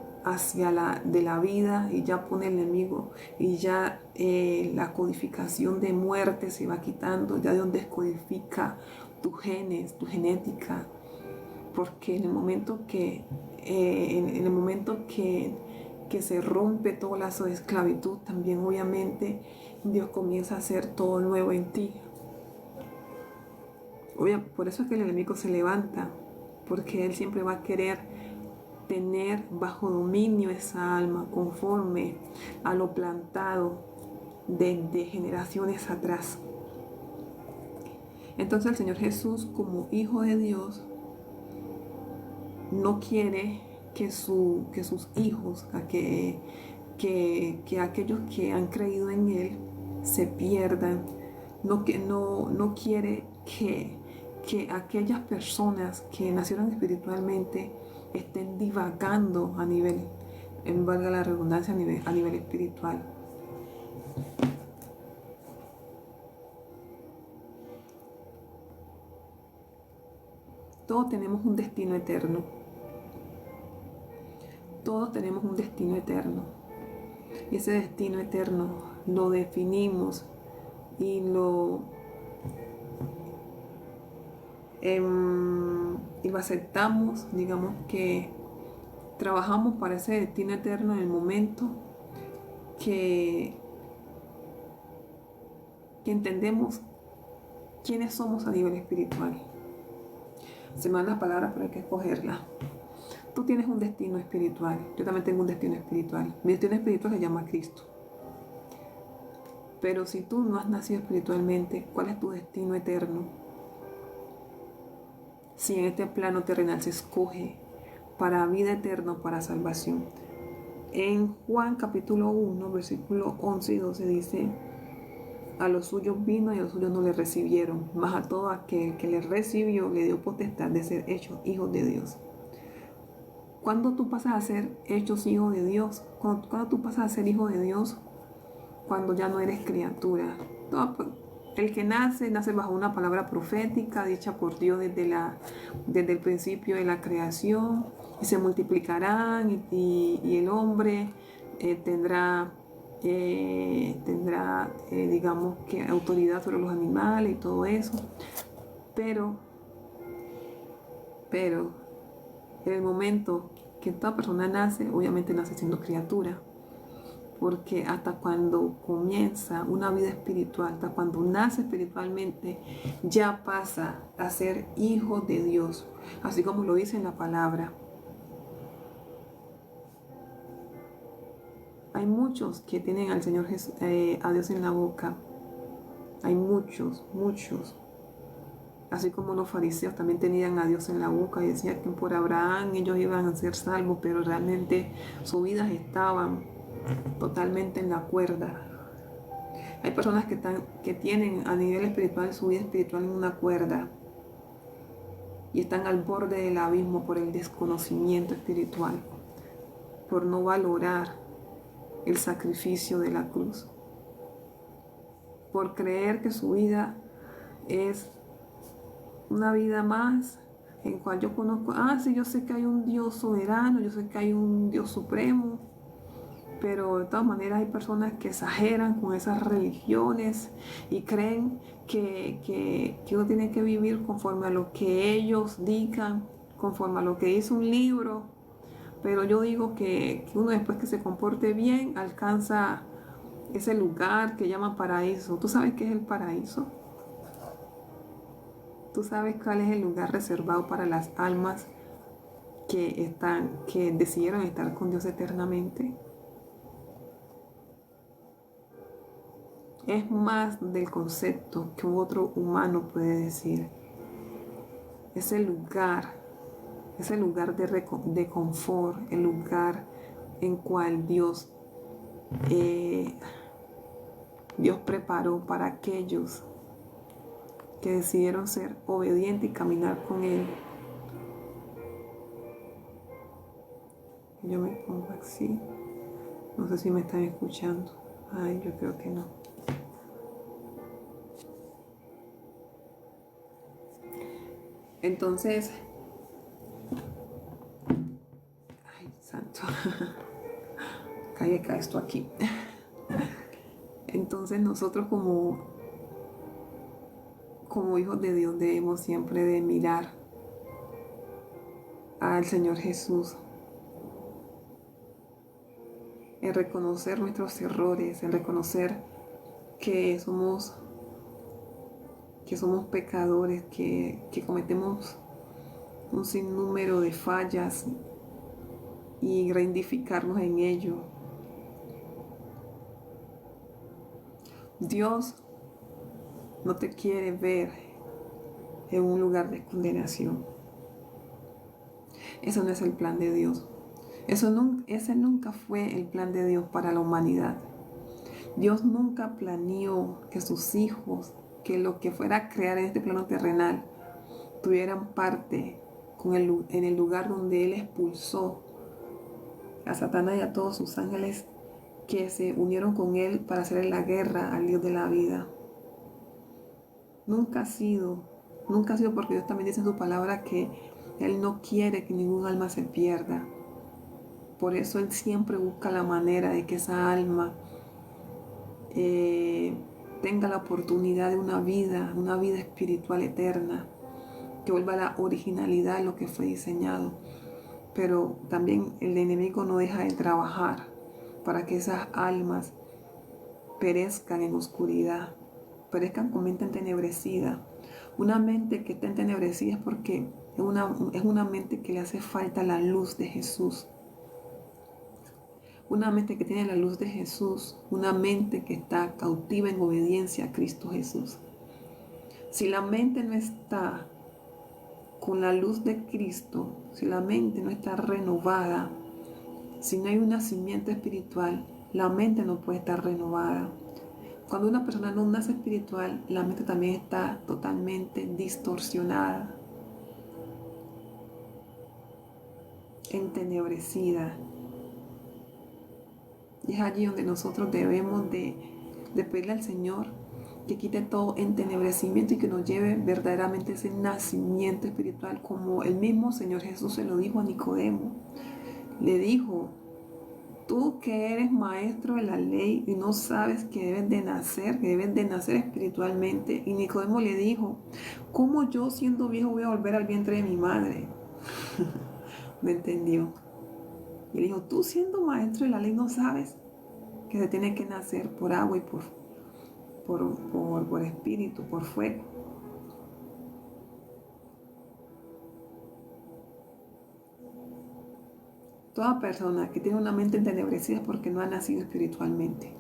de la vida, y ya pone el enemigo, y ya la codificación de muerte se va quitando, ya Dios descodifica tus genes, tu genética, porque en el momento que se rompe todo lazo de esclavitud, también obviamente Dios comienza a hacer todo nuevo en ti. Por eso es que el enemigo se levanta, porque él siempre va a querer tener bajo dominio esa alma conforme a lo plantado desde generaciones atrás. Entonces el Señor Jesús, como Hijo de Dios, no quiere que sus hijos, que aquellos que han creído en Él, se pierdan. No quiere que aquellas personas que nacieron espiritualmente estén divagando a nivel, en valga la redundancia, a nivel espiritual. Todos tenemos un destino eterno. Todos tenemos un destino eterno. Y ese destino eterno lo definimos y lo aceptamos. Digamos que trabajamos para ese destino eterno en el momento que entendemos quiénes somos a nivel espiritual. Se me dan las palabras, pero hay que escogerlas. Tú tienes un destino espiritual. Yo también tengo un destino espiritual. Mi destino espiritual se llama Cristo. Pero si tú no has nacido espiritualmente, ¿cuál es tu destino eterno? Si en este plano terrenal se escoge para vida eterna, para salvación. En Juan capítulo 1, versículo 11 y 12 dice: a los suyos vino y a los suyos no le recibieron, mas a todo aquel que le recibió le dio potestad de ser hechos hijos de Dios. ¿Cuándo tú pasas a ser hechos hijos de Dios? ¿Cuándo tú pasas a ser hijo de Dios? Cuando ya no eres criatura. El que nace bajo una palabra profética dicha por Dios desde el principio de la creación, y se multiplicarán, y el hombre tendrá digamos que autoridad sobre los animales y todo eso. Pero en el momento que toda persona nace, obviamente nace siendo criatura, porque hasta cuando comienza una vida espiritual, hasta cuando nace espiritualmente, ya pasa a ser hijo de Dios, así como lo dice en la palabra. Hay muchos que tienen al Señor Jesús, a Dios en la boca. Hay muchos. Así como los fariseos también tenían a Dios en la boca y decían que por Abraham ellos iban a ser salvos, pero realmente sus vidas estaban totalmente en la cuerda. Hay personas que tienen a nivel espiritual su vida espiritual en una cuerda y están al borde del abismo por el desconocimiento espiritual, por no valorar el sacrificio de la cruz, por creer que su vida es una vida más en cual yo conozco, sí, yo sé que hay un Dios soberano, yo sé que hay un Dios supremo, pero de todas maneras hay personas que exageran con esas religiones y creen que uno tiene que vivir conforme a lo que ellos digan, conforme a lo que dice un libro. Pero yo digo que uno, después que se comporte bien, alcanza ese lugar que llaman paraíso. ¿Tú sabes qué es el paraíso? ¿Tú sabes cuál es el lugar reservado para las almas que decidieron estar con Dios eternamente? Es más del concepto que un otro humano puede decir. Ese lugar de confort, el lugar en cual Dios Dios preparó para aquellos que decidieron ser obedientes y caminar con Él. Yo me pongo así. No sé si me están escuchando. Ay, yo creo que no. Entonces, ay, santo. Cae esto aquí. Entonces nosotros como hijos de Dios debemos siempre de mirar al Señor Jesús, en reconocer nuestros errores, en reconocer que somos pecadores, que cometemos un sinnúmero de fallas y reidentificarnos en ello. Dios no te quiere ver en un lugar de condenación. Eso no es el plan de Dios. Ese nunca fue el plan de Dios para la humanidad. Dios nunca planeó que sus hijos, que lo que fuera a crear en este plano terrenal, tuvieran parte en el lugar donde Él expulsó a Satanás y a todos sus ángeles que se unieron con Él para hacer la guerra al Dios de la vida. Nunca ha sido porque Dios también dice en su palabra que Él no quiere que ningún alma se pierda. Por eso Él siempre busca la manera de que esa alma tenga la oportunidad de una vida espiritual eterna, que vuelva a la originalidad de lo que fue diseñado. Pero también el enemigo no deja de trabajar para que esas almas perezcan en oscuridad, perezcan con mente entenebrecida. Una mente que está entenebrecida es porque es una mente que le hace falta la luz de Jesús. Una mente que tiene la luz de Jesús, una mente que está cautiva en obediencia a Cristo Jesús. Si la mente no está con la luz de Cristo, si la mente no está renovada, si no hay un nacimiento espiritual, la mente no puede estar renovada. Cuando una persona no nace espiritual, la mente también está totalmente distorsionada, entenebrecida. Y es allí donde nosotros debemos de pedirle al Señor que quite todo entenebrecimiento y que nos lleve verdaderamente a ese nacimiento espiritual, como el mismo Señor Jesús se lo dijo a Nicodemo. Le dijo: tú que eres maestro de la ley y no sabes que debes de nacer espiritualmente. Y Nicodemo le dijo: ¿cómo yo siendo viejo voy a volver al vientre de mi madre? ¿Me entendió? Y le dijo: tú siendo maestro de la ley no sabes que se tiene que nacer por agua y por espíritu, por fuego. Toda persona que tiene una mente entenebrecida es porque no ha nacido espiritualmente.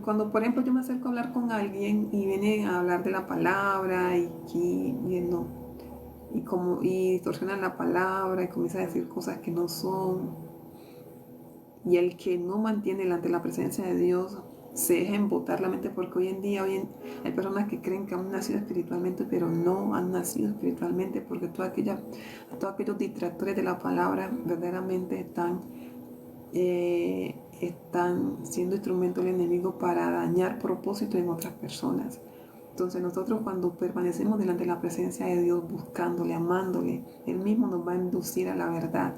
Cuando, por ejemplo, yo me acerco a hablar con alguien y viene a hablar de la palabra y distorsionan la palabra y comienza a decir cosas que no son, y el que no mantiene delante la presencia de Dios se deja embotar la mente, porque hoy en día hay personas que creen que han nacido espiritualmente, pero no han nacido espiritualmente, porque todos aquellos distractores de la palabra verdaderamente están siendo instrumentos del enemigo para dañar propósitos en otras personas. Entonces nosotros, cuando permanecemos delante de la presencia de Dios, buscándole, amándole, Él mismo nos va a inducir a la verdad.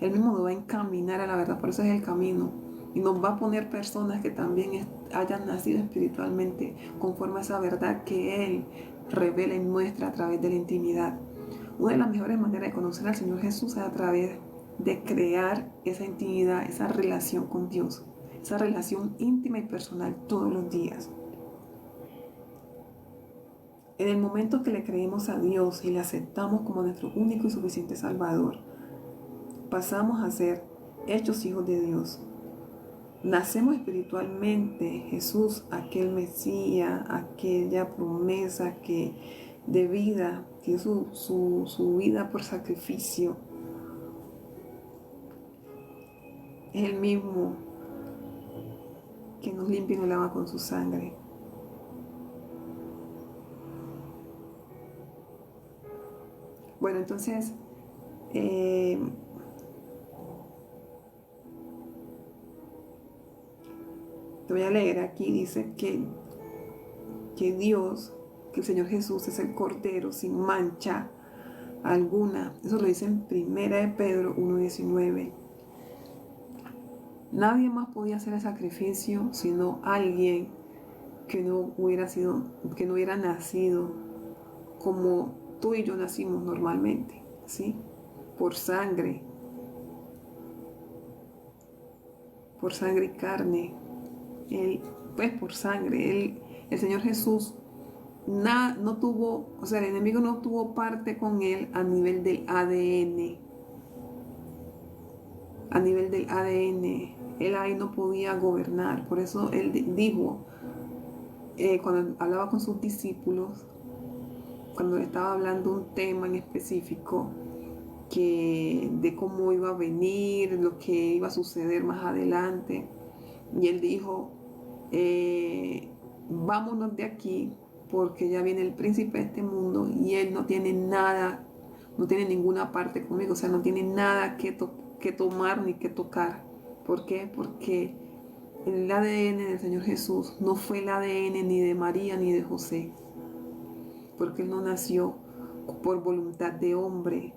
Él mismo nos va a encaminar a la verdad. Por eso es el camino. Y nos va a poner personas que también hayan nacido espiritualmente conforme a esa verdad que Él revela y muestra a través de la intimidad. Una de las mejores maneras de conocer al Señor Jesús es a través de crear esa intimidad, esa relación con Dios, esa relación íntima y personal todos los días. En el momento que le creemos a Dios y le aceptamos como nuestro único y suficiente Salvador, pasamos a ser hechos hijos de Dios. Nacemos espiritualmente. Jesús, aquel Mesías, aquella promesa de vida, que es su vida por sacrificio, es el mismo que nos limpia y nos lava con su sangre. Bueno, entonces, te voy a leer aquí, dice que Dios, que el Señor Jesús es el Cordero sin mancha alguna. Eso lo dice en 1 Pedro 1:19. Nadie más podía hacer el sacrificio sino alguien que no hubiera nacido como tú y yo nacimos normalmente, ¿sí? Por sangre y carne. Por sangre. El Señor Jesús no tuvo, o sea, el enemigo no tuvo parte con él a nivel del ADN. A nivel del ADN, él ahí no podía gobernar. Por eso él dijo, cuando hablaba con sus discípulos, cuando le estaba hablando un tema en específico, de cómo iba a venir, lo que iba a suceder más adelante, y él dijo, vámonos de aquí, porque ya viene el príncipe de este mundo y él no tiene nada, no tiene ninguna parte conmigo, o sea, no tiene nada que tomar ni que tocar. ¿Por qué? Porque el ADN del Señor Jesús no fue el ADN ni de María ni de José, porque él no nació por voluntad de hombre.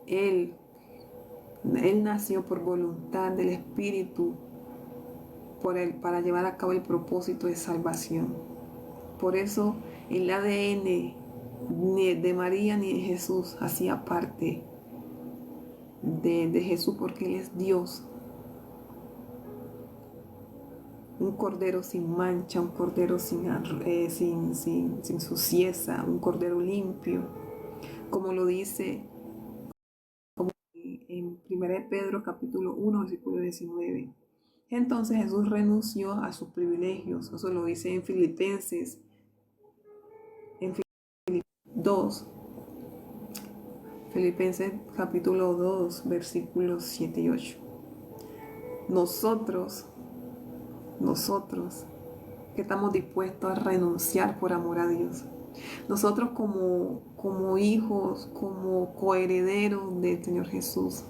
Él nació por voluntad del Espíritu, para llevar a cabo el propósito de salvación. Por eso el ADN ni de María ni de Jesús hacía parte de Jesús, porque Él es Dios. Un cordero sin mancha, un cordero sin suciedad, un cordero limpio, como lo dice en 1 Pedro capítulo 1, versículo 19. Entonces Jesús renunció a sus privilegios. Eso lo dice en Filipenses 2. Filipenses capítulo 2, versículos 7 y 8. Nosotros que estamos dispuestos a renunciar por amor a Dios. Nosotros como hijos, como coherederos del Señor Jesús,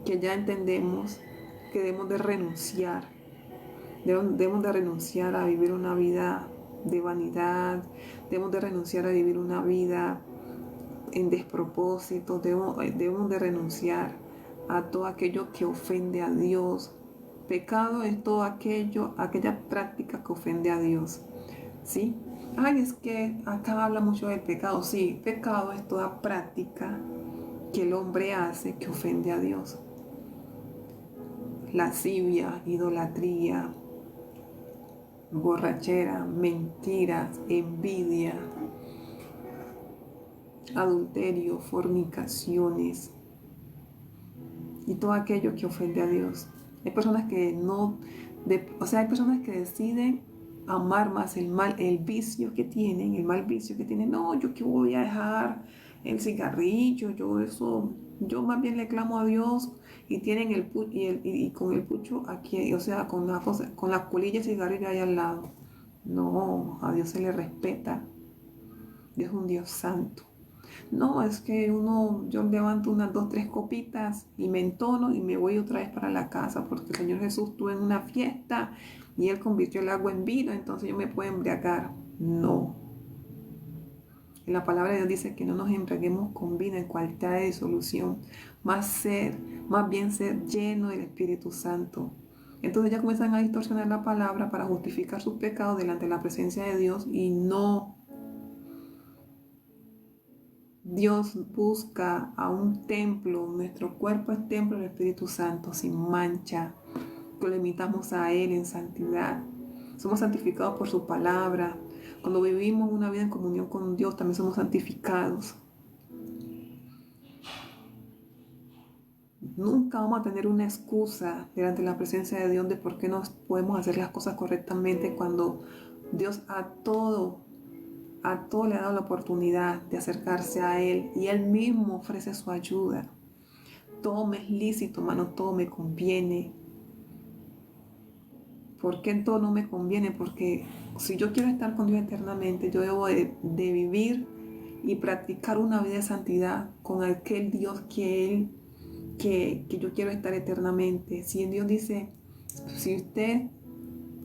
que ya entendemos que debemos de renunciar a vivir una vida de vanidad, debemos de renunciar a vivir una vida en despropósito, debemos de renunciar a todo aquello que ofende a Dios. Pecado es todo aquella práctica que ofende a Dios, ¿sí? Ay, es que acá habla mucho del pecado. Sí, pecado es toda práctica que el hombre hace que ofende a Dios. Lascivia, idolatría, borrachera, mentiras, envidia, adulterio, fornicaciones y todo aquello que ofende a Dios. Hay personas que hay personas que deciden amar más el mal vicio que tienen. No, yo que voy a dejar el cigarrillo, yo más bien le clamo a Dios, y tienen con el pucho aquí, o sea, con la colilla de cigarrillo ahí al lado. No, a Dios se le respeta. Dios es un Dios santo. No, es que yo levanto unas 2, 3 copitas y me entono y me voy otra vez para la casa, porque el Señor Jesús estuvo en una fiesta y Él convirtió el agua en vino, entonces yo me puedo embriagar. No. La palabra de Dios dice que no nos embriaguemos con vino, en cual trae disolución, más bien ser lleno del Espíritu Santo. Entonces ya comienzan a distorsionar la palabra para justificar sus pecados delante de la presencia de Dios, y no. Dios busca a un templo, nuestro cuerpo es templo del Espíritu Santo, sin mancha, que lo imitamos a Él en santidad. Somos santificados por su palabra. Cuando vivimos una vida en comunión con Dios, también somos santificados. Nunca vamos a tener una excusa delante de la presencia de Dios de por qué no podemos hacer las cosas correctamente, cuando Dios a todo le ha dado la oportunidad de acercarse a Él, y Él mismo ofrece su ayuda. Todo me es lícito, hermano, todo me conviene. ¿Por qué todo no me conviene? Porque si yo quiero estar con Dios eternamente, yo debo de vivir y practicar una vida de santidad con aquel Dios que yo quiero estar eternamente. Si Dios dice, si usted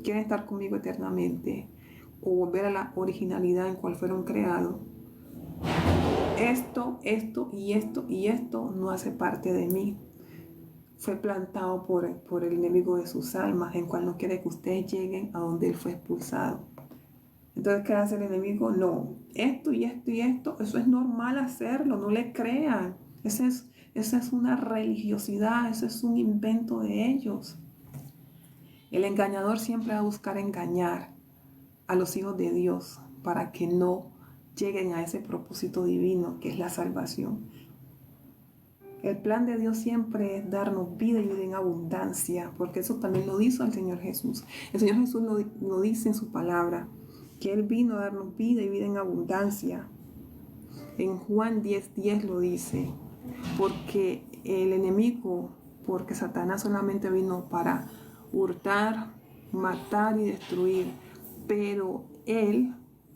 quiere estar conmigo eternamente o volver a la originalidad en cual fueron creados, esto y esto no hace parte de mí. Fue plantado por el enemigo de sus almas, en cual no quiere que ustedes lleguen a donde él fue expulsado. Entonces, ¿qué hace el enemigo? No, esto y esto, eso es normal hacerlo, no le crean. Esa es una religiosidad, eso es un invento de ellos. El engañador siempre va a buscar engañar a los hijos de Dios para que no lleguen a ese propósito divino que es la salvación. El plan de Dios siempre es darnos vida y vida en abundancia, porque eso también lo hizo el Señor Jesús. El Señor Jesús lo dice en su palabra, que Él vino a darnos vida y vida en abundancia. En Juan 10:10 lo dice, porque el enemigo, porque Satanás solamente vino para hurtar, matar y destruir, pero Él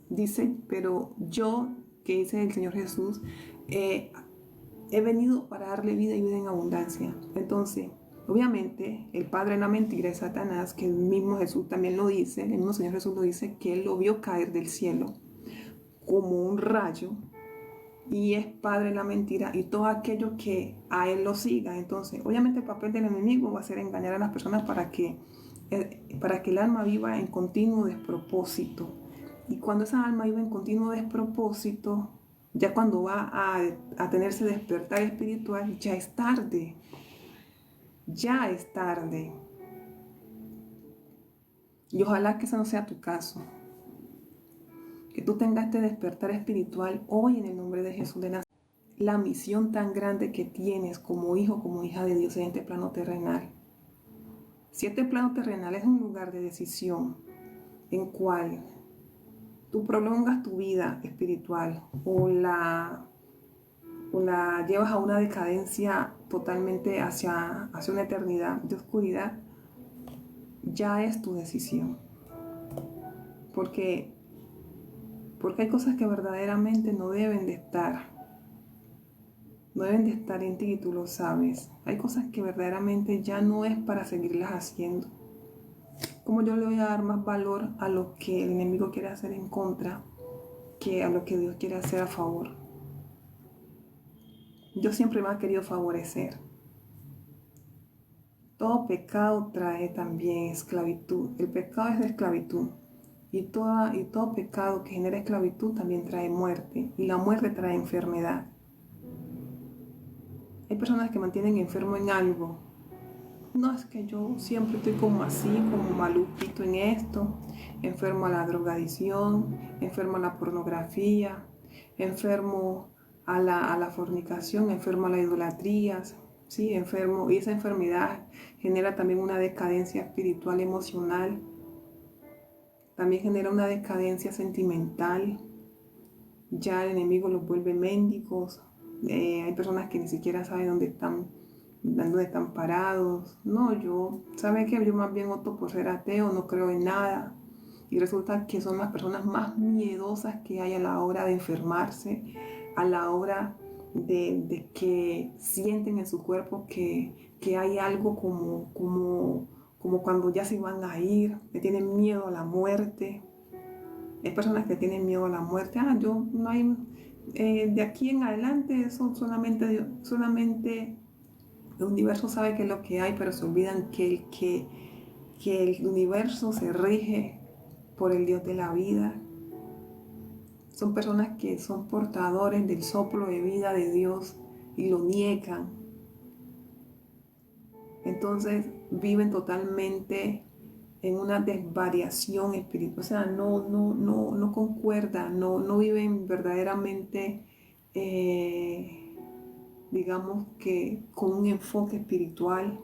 dice, pero yo, que dice el Señor Jesús, he venido para darle vida y vida en abundancia. Entonces, obviamente, el padre de la mentira es Satanás, que el mismo Jesús también lo dice, el mismo Señor Jesús lo dice, que Él lo vio caer del cielo como un rayo, y es padre de la mentira, y todo aquello que a Él lo siga. Entonces, obviamente el papel del enemigo va a ser engañar a las personas para que el alma viva en continuo despropósito. Y cuando esa alma vive en continuo despropósito, ya cuando va a tenerse despertar espiritual, ya es tarde. Ya es tarde. Y ojalá que ese no sea tu caso. Que tú tengas este despertar espiritual hoy en el nombre de Jesús de Nazaret. La misión tan grande que tienes como hijo, como hija de Dios en este plano terrenal. Si este plano terrenal es un lugar de decisión en cual tú prolongas tu vida espiritual o la llevas a una decadencia totalmente hacia una eternidad de oscuridad, ya es tu decisión. Porque hay cosas que verdaderamente no deben de estar. No deben de estar en ti y tú lo sabes. Hay cosas que verdaderamente ya no es para seguirlas haciendo. ¿Cómo yo le voy a dar más valor a lo que el enemigo quiere hacer en contra que a lo que Dios quiere hacer a favor? Dios siempre me ha querido favorecer. Todo pecado trae también esclavitud. El pecado es de esclavitud. Y todo pecado que genera esclavitud también trae muerte. Y la muerte trae enfermedad. Hay personas que mantienen enfermo en algo. No, es que yo siempre estoy como así, como maluquito en esto. Enfermo a la drogadicción, enfermo a la pornografía, enfermo a la fornicación, enfermo a la idolatría, ¿sí? Enfermo. Y esa enfermedad genera también una decadencia espiritual, emocional. También genera una decadencia sentimental. Ya el enemigo los vuelve mendigos. Hay personas que ni siquiera saben dónde están parados. No, ¿sabe qué? Yo más bien opto por ser ateo, no creo en nada. Y resulta que son las personas más miedosas que hay a la hora de enfermarse, a la hora de que sienten en su cuerpo que hay algo como cuando ya se van a ir, que tienen miedo a la muerte. Hay personas que tienen miedo a la muerte. Yo no hay... de aquí en adelante eso solamente el universo sabe qué es lo que hay, pero se olvidan que el universo se rige por el Dios de la vida. Son personas que son portadores del soplo de vida de Dios y lo niegan. Entonces viven totalmente en una desvariación espiritual, o sea, no concuerdan, no viven verdaderamente, digamos que con un enfoque espiritual.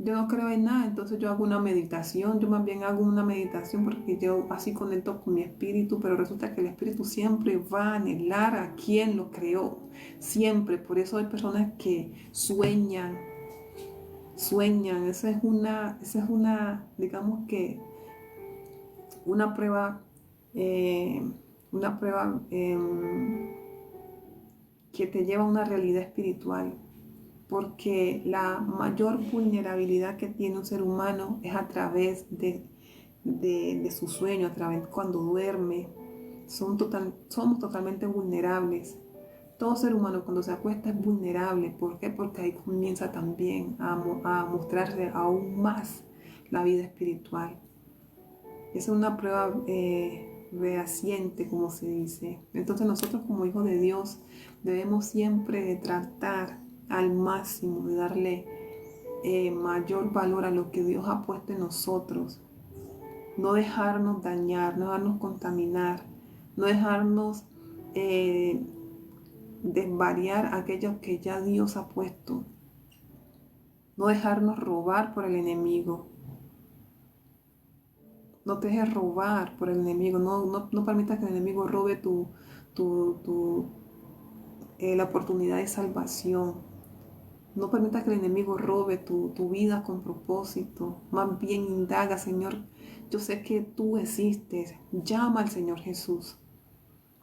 Yo no creo en nada, entonces yo hago una meditación, yo más bien hago una meditación porque yo así conecto con mi espíritu, pero resulta que el espíritu siempre va a anhelar a quien lo creó, siempre. Por eso hay personas que sueñan sueñan. Esa es una, digamos que, una prueba, eh, una prueba que te lleva a una realidad espiritual. Porque la mayor vulnerabilidad que tiene un ser humano es a través de su sueño, a través cuando duerme. Somos totalmente vulnerables. Todo ser humano cuando se acuesta es vulnerable. ¿Por qué? Porque ahí comienza también a mostrarse aún más la vida espiritual. Es una prueba fehaciente, como se dice. Entonces nosotros como hijos de Dios debemos siempre tratar al máximo de darle mayor valor a lo que Dios ha puesto en nosotros. No dejarnos dañar, no dejarnos contaminar, no dejarnos desvariar aquello que ya Dios ha puesto. No dejarnos robar por el enemigo. No te dejes robar por el enemigo. No permitas que el enemigo robe la oportunidad de salvación. No permitas que el enemigo robe tu vida con propósito. Más bien indaga, Señor, yo sé que tú existes. Llama al Señor Jesús.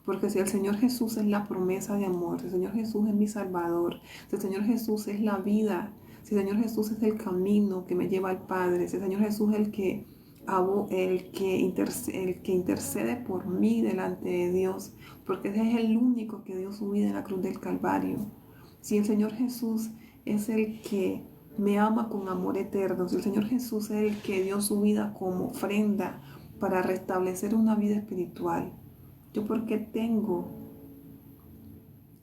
Porque si el Señor Jesús es la promesa de amor, si el Señor Jesús es mi Salvador, si el Señor Jesús es la vida, si el Señor Jesús es el camino que me lleva al Padre, si el Señor Jesús es el que intercede por mí delante de Dios, porque ese es el único que dio su vida en la cruz del Calvario. Si el Señor Jesús es el que me ama con amor eterno, si el Señor Jesús es el que dio su vida como ofrenda para restablecer una vida espiritual, ¿yo por qué tengo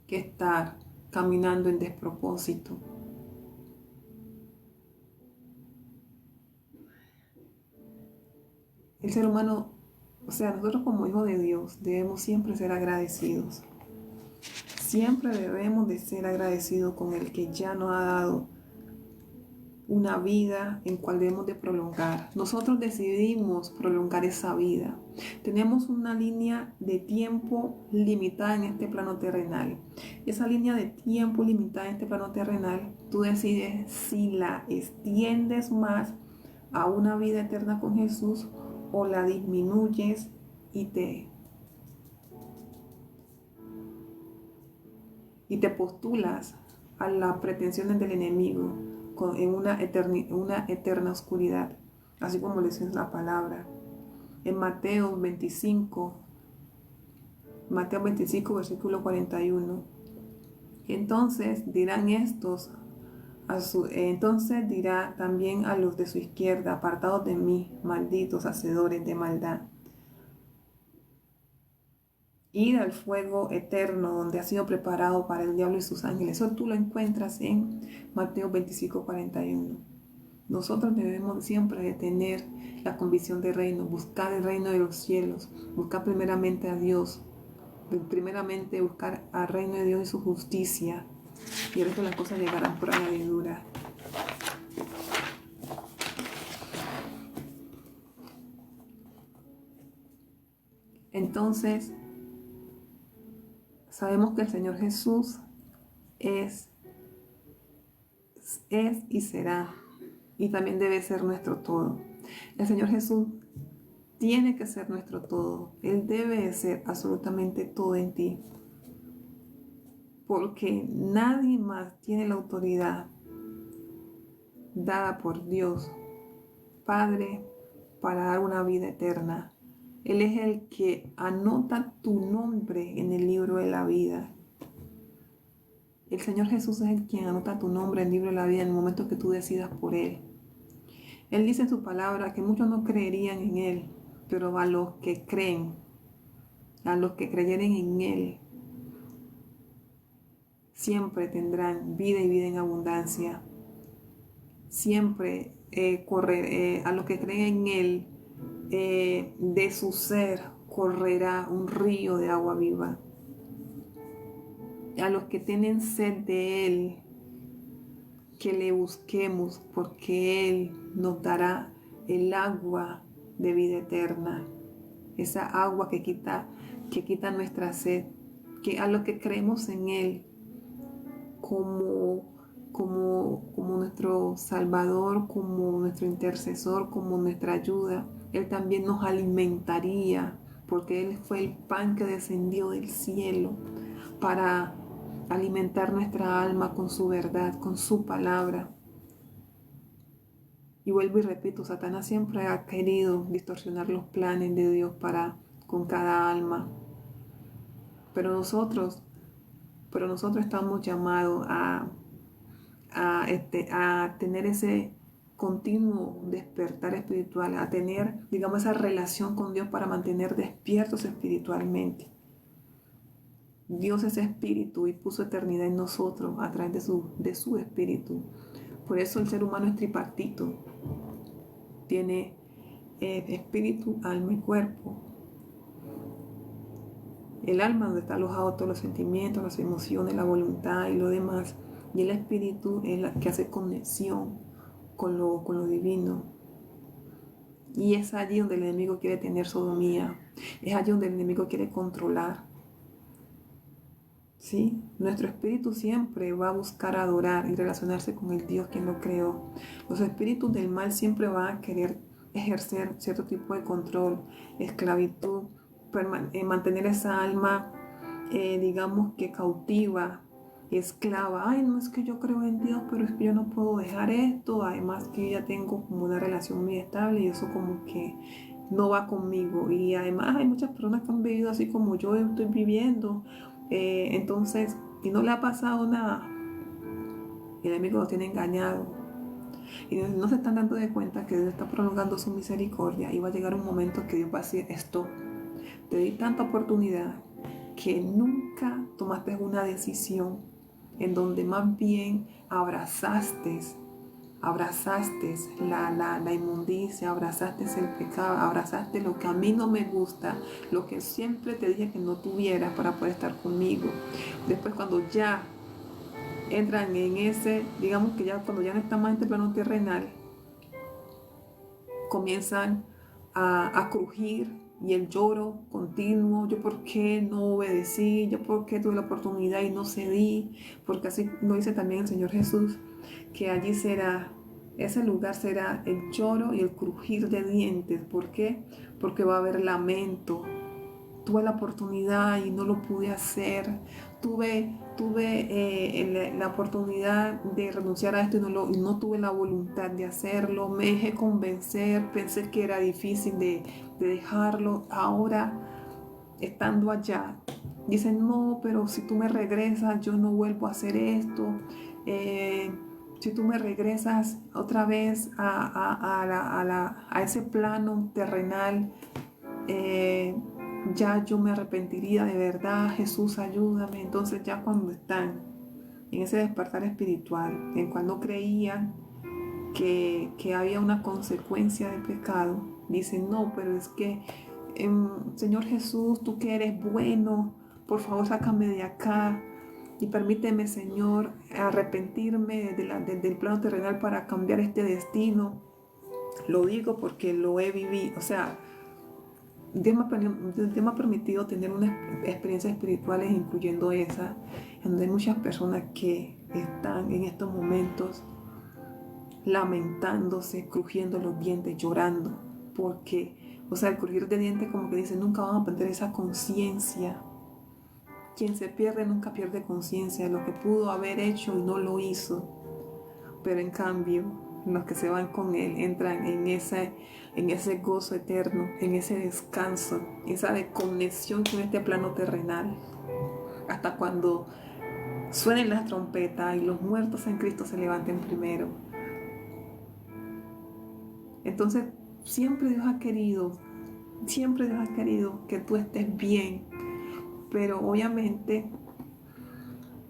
que estar caminando en despropósito? El ser humano, o sea, nosotros como hijos de Dios debemos siempre ser agradecidos. Siempre debemos de ser agradecidos con el que ya nos ha dado una vida en cual debemos de prolongar. Nosotros decidimos prolongar esa vida. Tenemos una línea de tiempo limitada en este plano terrenal. Esa línea de tiempo limitada en este plano terrenal, tú decides si la extiendes más a una vida eterna con Jesús o la disminuyes y te postulas a las pretensiones del enemigo en una eterna oscuridad, así como le dice la palabra. En Mateo 25, versículo 41. Entonces dirán entonces dirá también a los de su izquierda: apartados de mí, malditos hacedores de maldad, ir al fuego eterno donde ha sido preparado para el diablo y sus ángeles. Eso tú lo encuentras en Mateo 25, 41. Nosotros debemos siempre de tener la convicción del reino, buscar el reino de los cielos, buscar primeramente a Dios, primeramente buscar al reino de Dios y su justicia, y el resto de las cosas llegarán por añadidura. Entonces, sabemos que el Señor Jesús es y será, y también debe ser nuestro todo. El Señor Jesús tiene que ser nuestro todo. Él debe ser absolutamente todo en ti, porque nadie más tiene la autoridad dada por Dios Padre para dar una vida eterna. Él es el que anota tu nombre en el libro de la vida. El Señor Jesús es el quien anota tu nombre en el libro de la vida en el momento que tú decidas por Él. Él dice en su palabra que muchos no creerían en Él, pero a los que creen, a los que creyeren en Él, siempre tendrán vida y vida en abundancia. Siempre a los que creen en Él, de su ser correrá un río de agua viva. A los que tienen sed de Él, que le busquemos, porque Él nos dará el agua de vida eterna, esa agua que quita nuestra sed. Que a los que creemos en Él como como nuestro Salvador, como nuestro intercesor, como nuestra ayuda. Él también nos alimentaría, porque Él fue el pan que descendió del cielo para alimentar nuestra alma con su verdad, con su palabra. Y vuelvo y repito, Satanás siempre ha querido distorsionar los planes de Dios para con cada alma. Pero nosotros estamos llamados a tener ese continuo despertar espiritual, a tener, digamos, esa relación con Dios para mantener despiertos espiritualmente. Dios es espíritu y puso eternidad en nosotros a través de su espíritu. Por eso el ser humano es tripartito. Tiene espíritu, alma y cuerpo. El alma, donde está alojado todos los sentimientos, las emociones, la voluntad y lo demás. Y el espíritu es la que hace conexión con lo divino. Y es allí donde el enemigo quiere tener sodomía. Es allí donde el enemigo quiere controlar. ¿Sí? Nuestro espíritu siempre va a buscar adorar y relacionarse con el Dios quien lo creó. Los espíritus del mal siempre van a querer ejercer cierto tipo de control, esclavitud, mantener esa alma, digamos que cautiva, esclava. Ay, no es que yo creo en Dios, pero es que yo no puedo dejar esto. Además que yo ya tengo como una relación muy estable y eso como que no va conmigo. Y además hay muchas personas que han vivido así como yo estoy viviendo. Entonces, y no le ha pasado nada. El enemigo los tiene engañado. Y no se están dando de cuenta que Dios está prolongando su misericordia y va a llegar un momento que Dios va a decir esto. Te di tanta oportunidad que nunca tomaste una decisión en donde más bien abrazaste la inmundicia, abrazaste el pecado, abrazaste lo que a mí no me gusta, lo que siempre te dije que no tuvieras para poder estar conmigo. Después cuando ya entran en ese, digamos que ya cuando ya no están más en este plano terrenal, comienzan a crujir y el lloro continuo. Yo por qué no obedecí, yo por qué tuve la oportunidad y no cedí, porque así lo dice también el Señor Jesús, que allí será, ese lugar será el lloro y el crujir de dientes. ¿Por qué? Porque va a haber lamento. Tuve la oportunidad y no lo pude hacer. Tuve la oportunidad de renunciar a esto y no tuve la voluntad de hacerlo. Me dejé convencer, pensé que era difícil de dejarlo. Ahora, estando allá, dicen, no, pero si tú me regresas, yo no vuelvo a hacer esto. Si tú me regresas otra vez a ese plano terrenal, ya yo me arrepentiría de verdad. Jesús, ayúdame. Entonces ya cuando están en ese despertar espiritual, en cuando creían que había una consecuencia del pecado, dicen, no, pero es que Señor Jesús, tú que eres bueno, por favor sácame de acá y permíteme, Señor, arrepentirme desde el plano terrenal para cambiar este destino. Lo digo porque lo he vivido. O sea, Dios me ha permitido tener unas experiencias espirituales, incluyendo esa, en donde hay muchas personas que están en estos momentos lamentándose, crujiendo los dientes, llorando, porque, o sea, el crujir de dientes como que dice, nunca van a perder esa conciencia. Quien se pierde nunca pierde conciencia de lo que pudo haber hecho y no lo hizo. Pero en cambio, los que se van con Él entran en ese gozo eterno, en ese descanso, esa desconexión con este plano terrenal. Hasta cuando suenen las trompetas y los muertos en Cristo se levanten primero. Entonces, siempre Dios ha querido que tú estés bien. Pero obviamente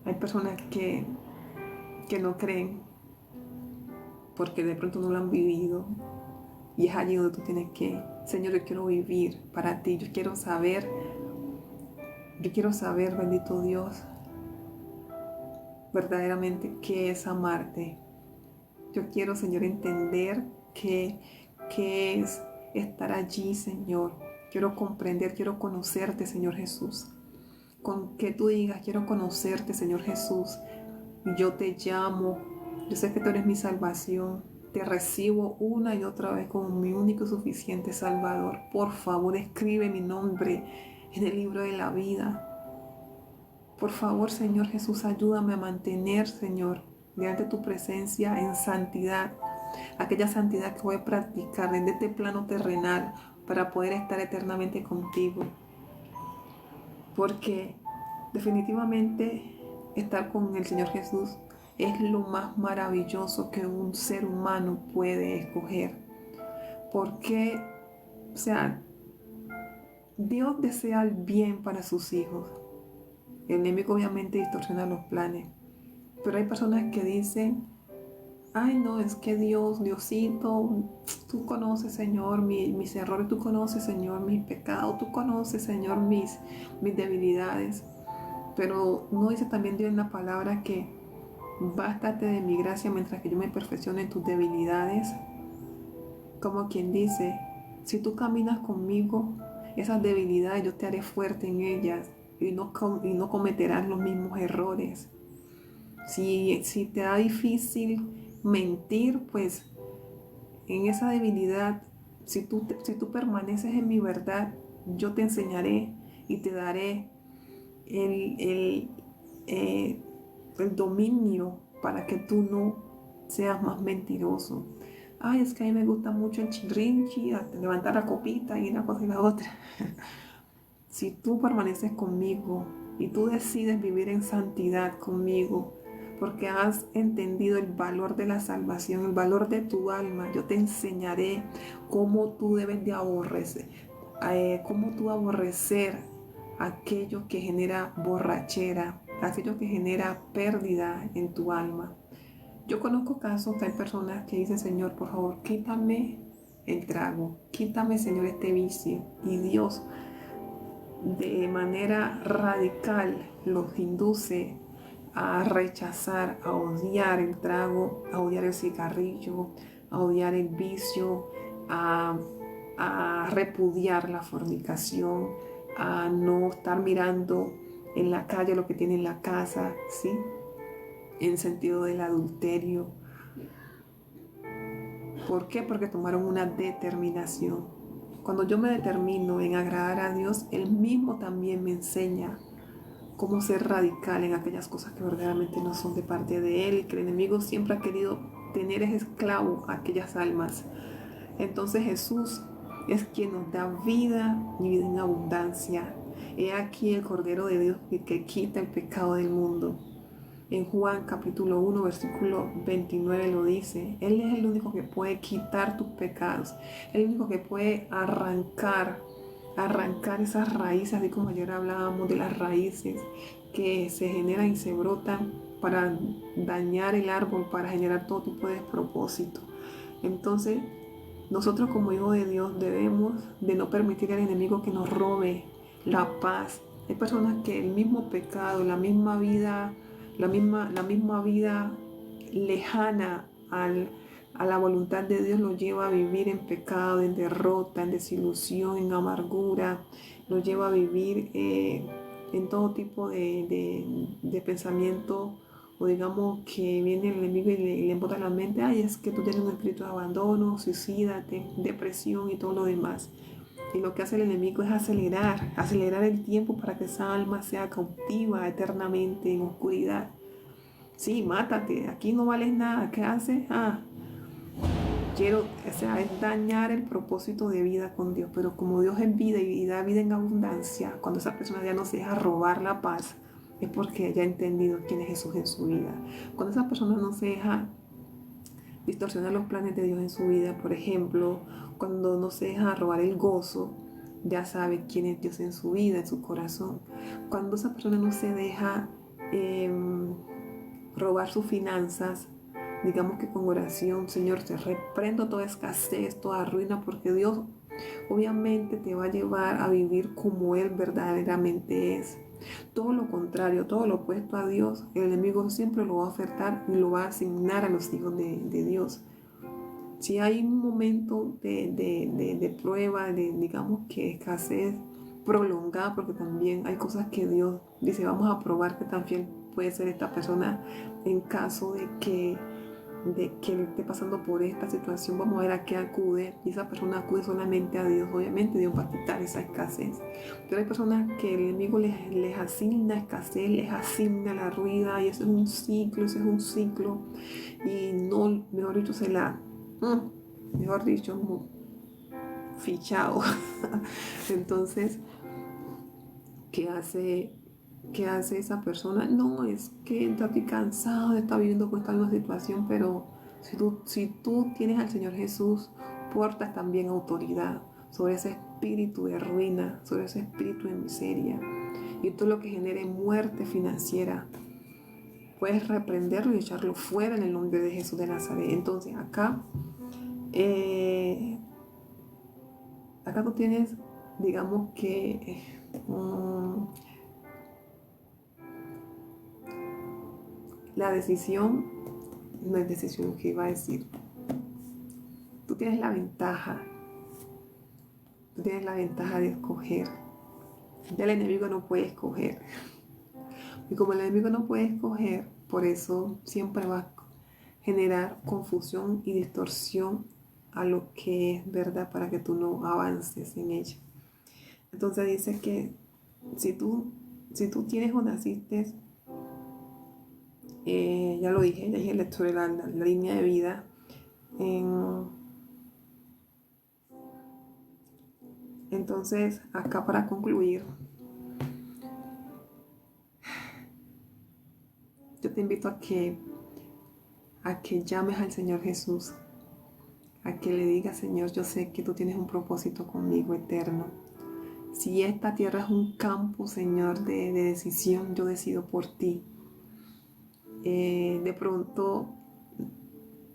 hay personas que no creen porque de pronto no lo han vivido. Y es allí donde tú tienes que, Señor, yo quiero vivir para ti. Yo quiero saber, bendito Dios, verdaderamente qué es amarte. Yo quiero, Señor, entender qué es estar allí, Señor. Quiero comprender, quiero conocerte, Señor Jesús. Con que tú digas, quiero conocerte, Señor Jesús. Yo te llamo Yo sé que tú eres mi salvación. Te recibo una y otra vez como mi único y suficiente Salvador. Por favor, escribe mi nombre en el libro de la vida. Por favor, Señor Jesús, ayúdame a mantener, Señor, delante de tu presencia en santidad. Aquella santidad que voy a practicar desde este plano terrenal para poder estar eternamente contigo. Porque definitivamente estar con el Señor Jesús es lo más maravilloso que un ser humano puede escoger. Porque, o sea, Dios desea el bien para sus hijos. El enemigo obviamente distorsiona los planes. Pero hay personas que dicen, ay no, es que Diosito, tú conoces, Señor, mis errores, tú conoces, Señor, mis pecados, tú conoces, Señor, mis debilidades. Pero no dice también Dios en la palabra que bástate de mi gracia mientras que yo me perfeccione en tus debilidades. Como quien dice, si tú caminas conmigo, esas debilidades yo te haré fuerte en ellas y no cometerás los mismos errores. Si te da difícil mentir, pues en esa debilidad, si tú permaneces en mi verdad, yo te enseñaré y te daré el dominio para que tú no seas más mentiroso. Ay, es que a mí me gusta mucho el chirrinchi, levantar la copita y una cosa y la otra. Si tú permaneces conmigo y tú decides vivir en santidad conmigo, porque has entendido el valor de la salvación, el valor de tu alma, yo te enseñaré cómo tú debes de aborrecer, aquello que genera borrachera, aquello que genera pérdida en tu alma. Yo conozco casos que hay personas que dicen, Señor, por favor, quítame el trago, quítame, Señor, este vicio. Y Dios, de manera radical, los induce a rechazar, a odiar el trago, a odiar el cigarrillo, a odiar el vicio, a repudiar la fornicación, a no estar mirando en la calle lo que tiene en la casa, ¿sí? En sentido del adulterio. ¿Por qué? Porque tomaron una determinación. Cuando yo me determino en agradar a Dios, Él mismo también me enseña cómo ser radical en aquellas cosas que verdaderamente no son de parte de Él y que el enemigo siempre ha querido tener esclavo a aquellas almas. Entonces Jesús es quien nos da vida y vida en abundancia. He aquí el Cordero de Dios que quita el pecado del mundo. En Juan capítulo 1 versículo 29 lo dice. Él es el único que puede quitar tus pecados. El único que puede arrancar esas raíces, así como ayer hablábamos de las raíces que se generan y se brotan para dañar el árbol, para generar todo tipo de despropósito. Entonces, nosotros como hijos de Dios debemos de no permitir al enemigo que nos robe la paz. Hay personas que el mismo pecado, la misma vida lejana a la voluntad de Dios lo lleva a vivir en pecado, en derrota, en desilusión, en amargura, lo lleva a vivir en todo tipo de pensamiento, o digamos que viene el enemigo y le embota en la mente, ay, es que tú tienes un espíritu de abandono, suicídate, depresión y todo lo demás. Y lo que hace el enemigo es acelerar el tiempo para que esa alma sea cautiva eternamente en oscuridad. Sí, mátate, aquí no vales nada, ¿qué haces? Es dañar el propósito de vida con Dios, pero como Dios es vida y da vida en abundancia, cuando esa persona ya no se deja robar la paz, es porque ya ha entendido quién es Jesús en su vida. Cuando esa persona no se deja distorsionar los planes de Dios en su vida, por ejemplo, cuando no se deja robar el gozo, ya sabe quién es Dios en su vida, en su corazón. Cuando esa persona no se deja robar sus finanzas, digamos que con oración, Señor, te reprendo toda escasez, toda ruina, porque Dios obviamente te va a llevar a vivir como Él verdaderamente es. Todo lo contrario, todo lo opuesto a Dios, el enemigo siempre lo va a ofertar y lo va a asignar a los hijos de Dios. Si hay un momento de prueba, digamos que escasez prolongada, porque también hay cosas que Dios dice, vamos a probar qué tan fiel puede ser esta persona en caso de que de que él esté pasando por esta situación, vamos a ver a qué acude, y esa persona acude solamente a Dios. Obviamente Dios va a quitar esa escasez, pero hay personas que el enemigo les asigna escasez, les asigna la ruina, y eso es un ciclo, y no, mejor dicho, mejor dicho, fichado. Entonces, ¿qué hace esa persona? No, es que estoy cansado de estar viviendo con esta misma situación, pero si tú tienes al Señor Jesús, portas también autoridad sobre ese espíritu de ruina, sobre ese espíritu de miseria, y todo lo que genere muerte financiera, puedes reprenderlo y echarlo fuera en el nombre de Jesús de Nazaret. Entonces acá tú tienes, digamos que la decisión, no es decisión, que iba a decir, tú tienes la ventaja de escoger. Ya el enemigo no puede escoger, y como el enemigo no puede escoger, por eso siempre va a generar confusión y distorsión a lo que es verdad, para que tú no avances en ella. Entonces dice que si tú tienes o naciste, ya lo dije, sobre la línea de vida, entonces acá, para concluir, yo te invito a que llames al Señor Jesús, a que le digas: Señor, yo sé que tú tienes un propósito conmigo eterno. Si esta tierra es un campo, Señor, de decisión, yo decido por ti. De pronto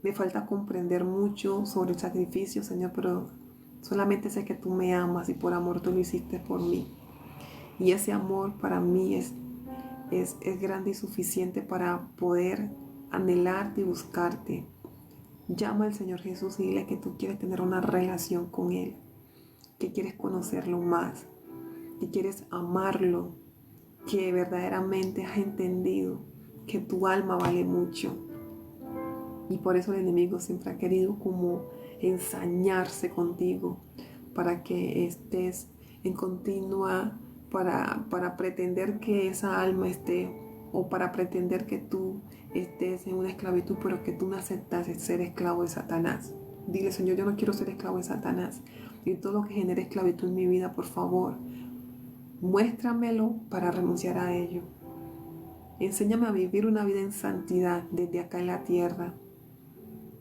me falta comprender mucho sobre el sacrificio, Señor, pero solamente sé que tú me amas, y por amor tú lo hiciste por mí. Y ese amor para mí es grande y suficiente para poder anhelarte y buscarte. Llama al Señor Jesús y dile que tú quieres tener una relación con Él, que quieres conocerlo más, que quieres amarlo, que verdaderamente has entendido que tu alma vale mucho. Y por eso el enemigo siempre ha querido como ensañarse contigo, para que estés en continua, para pretender que esa alma esté, o para pretender que tú estés en una esclavitud, pero que tú no aceptas ser esclavo de Satanás. Dile: Señor, yo no quiero ser esclavo de Satanás, y todo lo que genere esclavitud en mi vida, por favor, muéstramelo para renunciar a ello. Enséñame a vivir una vida en santidad desde acá en la tierra,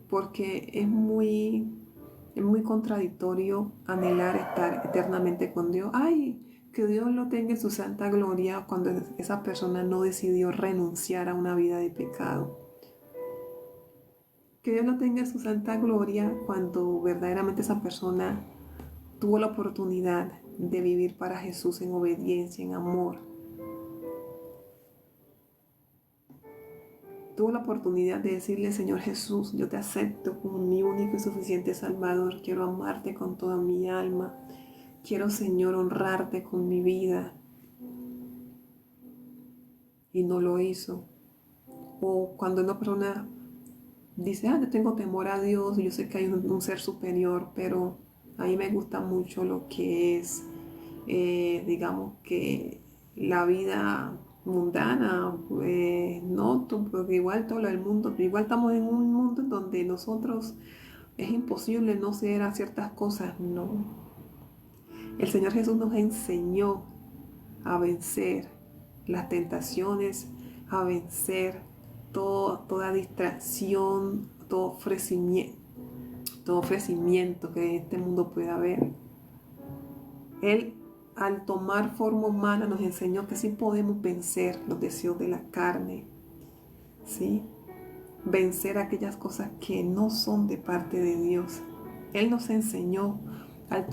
porque es muy contradictorio anhelar estar eternamente con Dios. ¡Ay! Que Dios lo tenga en su santa gloria, cuando esa persona no decidió renunciar a una vida de pecado. Que Dios lo tenga en su santa gloria cuando verdaderamente esa persona tuvo la oportunidad de vivir para Jesús en obediencia, en amor. Tuvo la oportunidad de decirle: Señor Jesús, yo te acepto como mi único y suficiente Salvador. Quiero amarte con toda mi alma. Quiero, Señor, honrarte con mi vida. Y no lo hizo. O cuando una persona dice: yo tengo temor a Dios, yo sé que hay un ser superior, pero a mí me gusta mucho lo que es, digamos que la vida mundana, no, porque igual todo el mundo, igual estamos en un mundo en donde nosotros es imposible no ser a ciertas cosas. No, el Señor Jesús nos enseñó a vencer las tentaciones, a vencer toda distracción, todo ofrecimiento que este mundo pueda haber. Él, al tomar forma humana, nos enseñó que sí podemos vencer los deseos de la carne, ¿sí? Vencer aquellas cosas que no son de parte de Dios. Él nos enseñó, al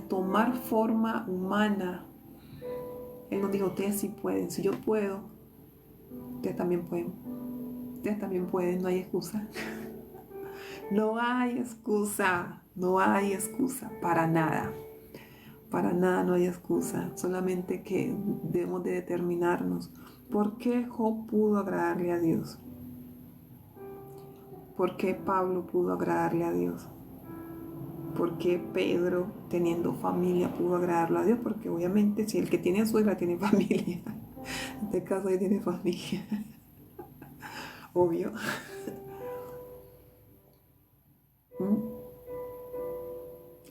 tomar forma humana, Él nos dijo: ustedes sí pueden. Si yo puedo, ustedes también pueden. Ustedes también pueden, no hay excusa. No hay excusa, no hay excusa para nada. Para nada no hay excusa, solamente que debemos de determinarnos. ¿Por qué Job pudo agradarle a Dios? ¿Por qué Pablo pudo agradarle a Dios? ¿Por qué Pedro, teniendo familia, pudo agradarlo a Dios? Porque obviamente si el que tiene suegra tiene familia, en este caso él tiene familia, obvio.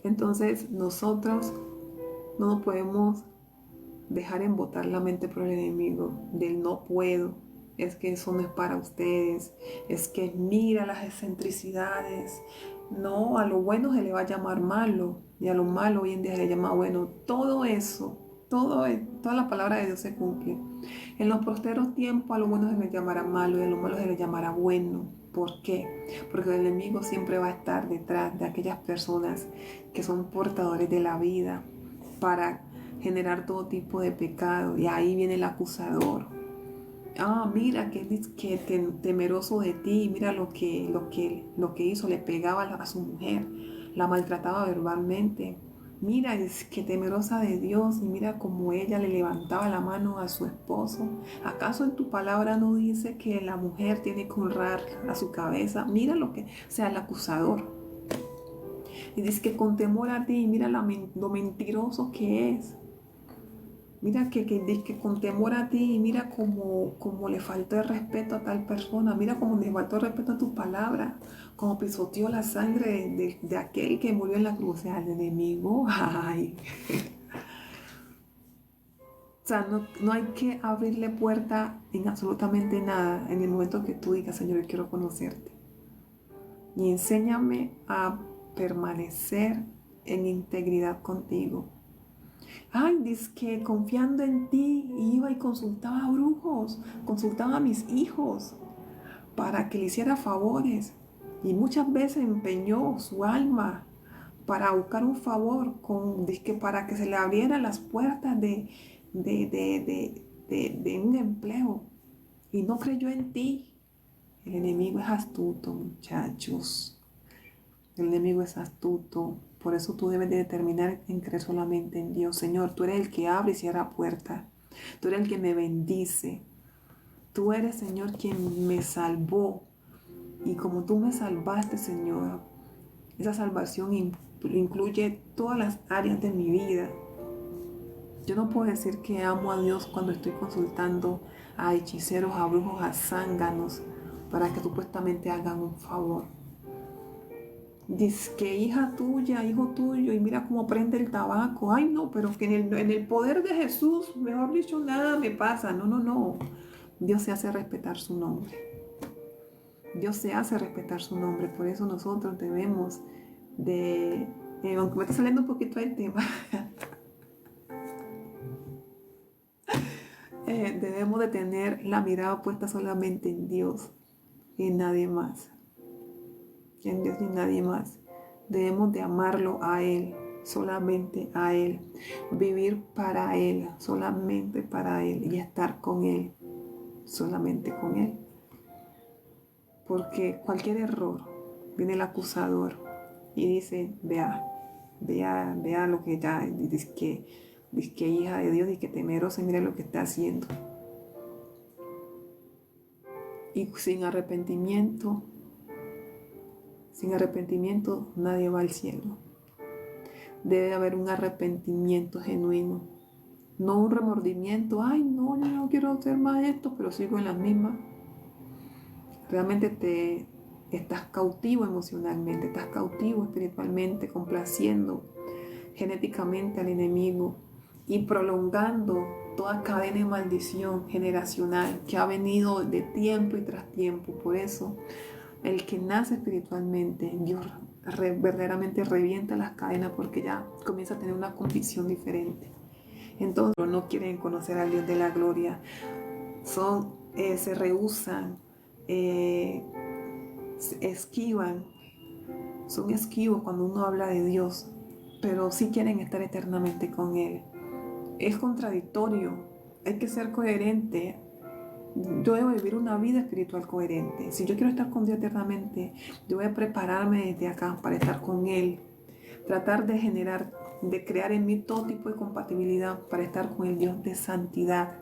Entonces nosotros no nos podemos dejar embotar la mente por el enemigo del no puedo, es que eso no es para ustedes, es que mira las excentricidades. No, a lo bueno se le va a llamar malo y a lo malo hoy en día se le llama bueno. Todo eso, toda la palabra de Dios se cumple. En los posteros tiempos a lo bueno se le llamará malo y a lo malo se le llamará bueno. ¿Por qué? Porque el enemigo siempre va a estar detrás de aquellas personas que son portadores de la vida para generar todo tipo de pecado. Y ahí viene el acusador. Mira que temeroso de ti, mira lo que hizo, le pegaba a su mujer, la maltrataba verbalmente. Mira, es que temerosa de Dios, y mira cómo ella le levantaba la mano a su esposo. ¿Acaso en tu palabra no dice que la mujer tiene que honrar a su cabeza? Mira lo sea, el acusador. Y dice que con temor a ti, mira lo mentiroso que es. Mira que con temor a ti, mira como le faltó el respeto a tal persona, mira cómo le faltó el respeto a tu palabra, como pisoteó la sangre de aquel que murió en la cruz, o sea, el enemigo. Ay. O sea, no hay que abrirle puerta en absolutamente nada en el momento que tú digas, Señor, yo quiero conocerte. Y enséñame a permanecer en integridad contigo. Dice que confiando en ti iba y consultaba a brujos, consultaba a mis hijos para que le hiciera favores. Y muchas veces empeñó su alma para buscar un favor, para que se le abrieran las puertas de un empleo. Y no creyó en ti. El enemigo es astuto, muchachos. El enemigo es astuto. Por eso tú debes de determinar en creer solamente en Dios. Señor, tú eres el que abre y cierra puertas. Tú eres el que me bendice. Tú eres, Señor, quien me salvó. Y como tú me salvaste, Señor, esa salvación incluye todas las áreas de mi vida. Yo no puedo decir que amo a Dios cuando estoy consultando a hechiceros, a brujos, a zánganos, para que supuestamente hagan un favor. Dice que hija tuya, hijo tuyo, y mira cómo prende el tabaco. Ay, no, pero que en el poder de Jesús, mejor dicho, nada me pasa. No. Dios se hace respetar su nombre. Dios se hace respetar su nombre. Por eso nosotros debemos aunque me está saliendo un poquito del tema, debemos de tener la mirada puesta solamente en Dios y en nadie más. En Dios y en nadie más. Debemos de amarlo a Él, solamente a Él. Vivir para Él, solamente para Él. Y estar con Él, solamente con Él. Porque cualquier error, viene el acusador y dice, vea lo que ya, dice que hija de Dios y que temerosa, mire lo que está haciendo. Y sin arrepentimiento nadie va al cielo. Debe haber un arrepentimiento genuino, no un remordimiento. Ay, no, yo no quiero hacer más esto, pero sigo en las mismas. Realmente estás cautivo emocionalmente, estás cautivo espiritualmente, complaciendo genéticamente al enemigo y prolongando toda cadena de maldición generacional que ha venido de tiempo y tras tiempo. Por eso, el que nace espiritualmente, Dios verdaderamente revienta las cadenas porque ya comienza a tener una convicción diferente. Entonces no quieren conocer al Dios de la gloria, se rehúsan, esquivan, son esquivos cuando uno habla de Dios, pero sí quieren estar eternamente con Él. Es contradictorio, hay que ser coherente. Yo debo vivir una vida espiritual coherente. Si yo quiero estar con Dios eternamente, yo voy a prepararme desde acá para estar con Él. Tratar de crear en mí todo tipo de compatibilidad para estar con el Dios de santidad.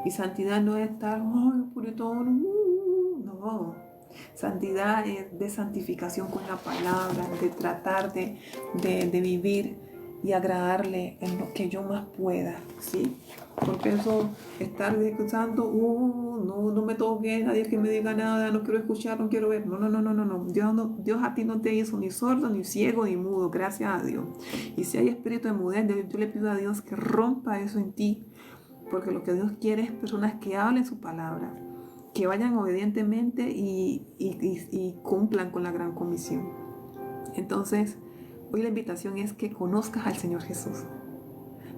Y santidad no es estar, ay, puritano, no. Santidad es de santificación con la palabra, de tratar de vivir y agradarle en lo que yo más pueda, ¿sí? Porque eso, estar escuchando, no me toque, nadie que me diga nada, no quiero escuchar, no quiero ver. No. Dios a ti no te hizo ni sordo, ni ciego, ni mudo, gracias a Dios. Y si hay espíritu de mudez, yo le pido a Dios que rompa eso en ti, porque lo que Dios quiere es personas que hablen su palabra, que vayan obedientemente y cumplan con la gran comisión. Entonces, hoy la invitación es que conozcas al Señor Jesús,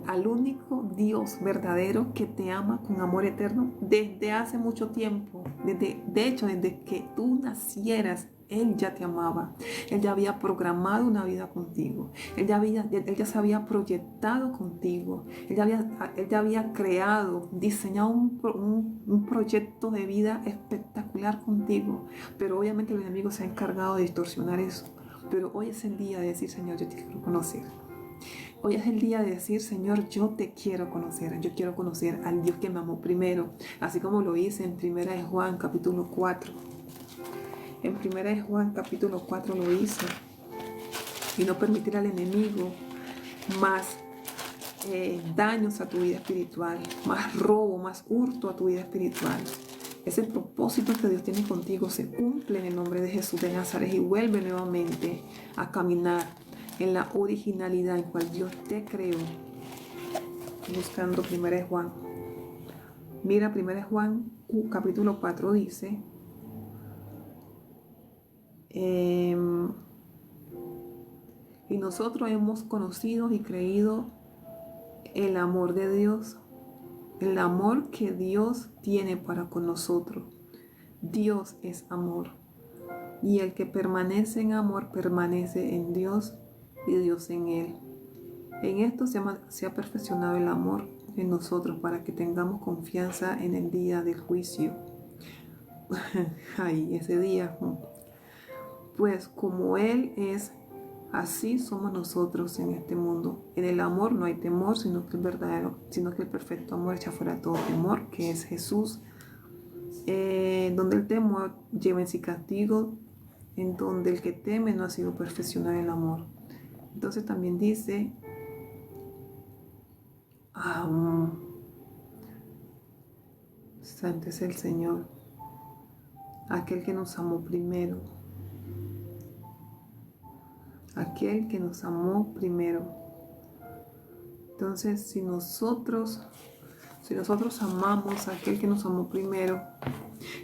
al único Dios verdadero que te ama con amor eterno desde hace mucho tiempo. De hecho, desde que tú nacieras, Él ya te amaba. Él ya había programado una vida contigo. Él ya se había proyectado contigo. Él ya había creado, diseñado un proyecto de vida espectacular contigo. Pero obviamente el enemigo se ha encargado de distorsionar eso. Pero hoy es el día de decir, Señor, yo te quiero conocer. Hoy es el día de decir, Señor, yo te quiero conocer. Yo quiero conocer al Dios que me amó primero. Así como lo hice en 1 de Juan, capítulo 4. En 1 de Juan, capítulo 4 lo hice. Y no permitir al enemigo más daños a tu vida espiritual, más robo, más hurto a tu vida espiritual. Ese propósito que Dios tiene contigo se cumple en el nombre de Jesús de Nazaret y vuelve nuevamente a caminar en la originalidad en cual Dios te creó. Buscando 1 de Juan. Mira, 1 de Juan, capítulo 4 dice, y nosotros hemos conocido y creído el amor de Dios, el amor que Dios tiene para con nosotros. Dios es amor. Y el que permanece en amor permanece en Dios y Dios en él. En esto se ha perfeccionado el amor en nosotros para que tengamos confianza en el día del juicio. Ay, ese día. Pues como Él es, así somos nosotros en este mundo. En el amor no hay temor, sino que el perfecto amor echa fuera todo temor, que es Jesús. Donde el temor lleva en sí castigo, en donde el que teme no ha sido perfeccionado en el amor. Entonces también dice, santo es el Señor, aquel que nos amó primero. Aquel que nos amó primero. Entonces, si nosotros amamos a aquel que nos amó primero,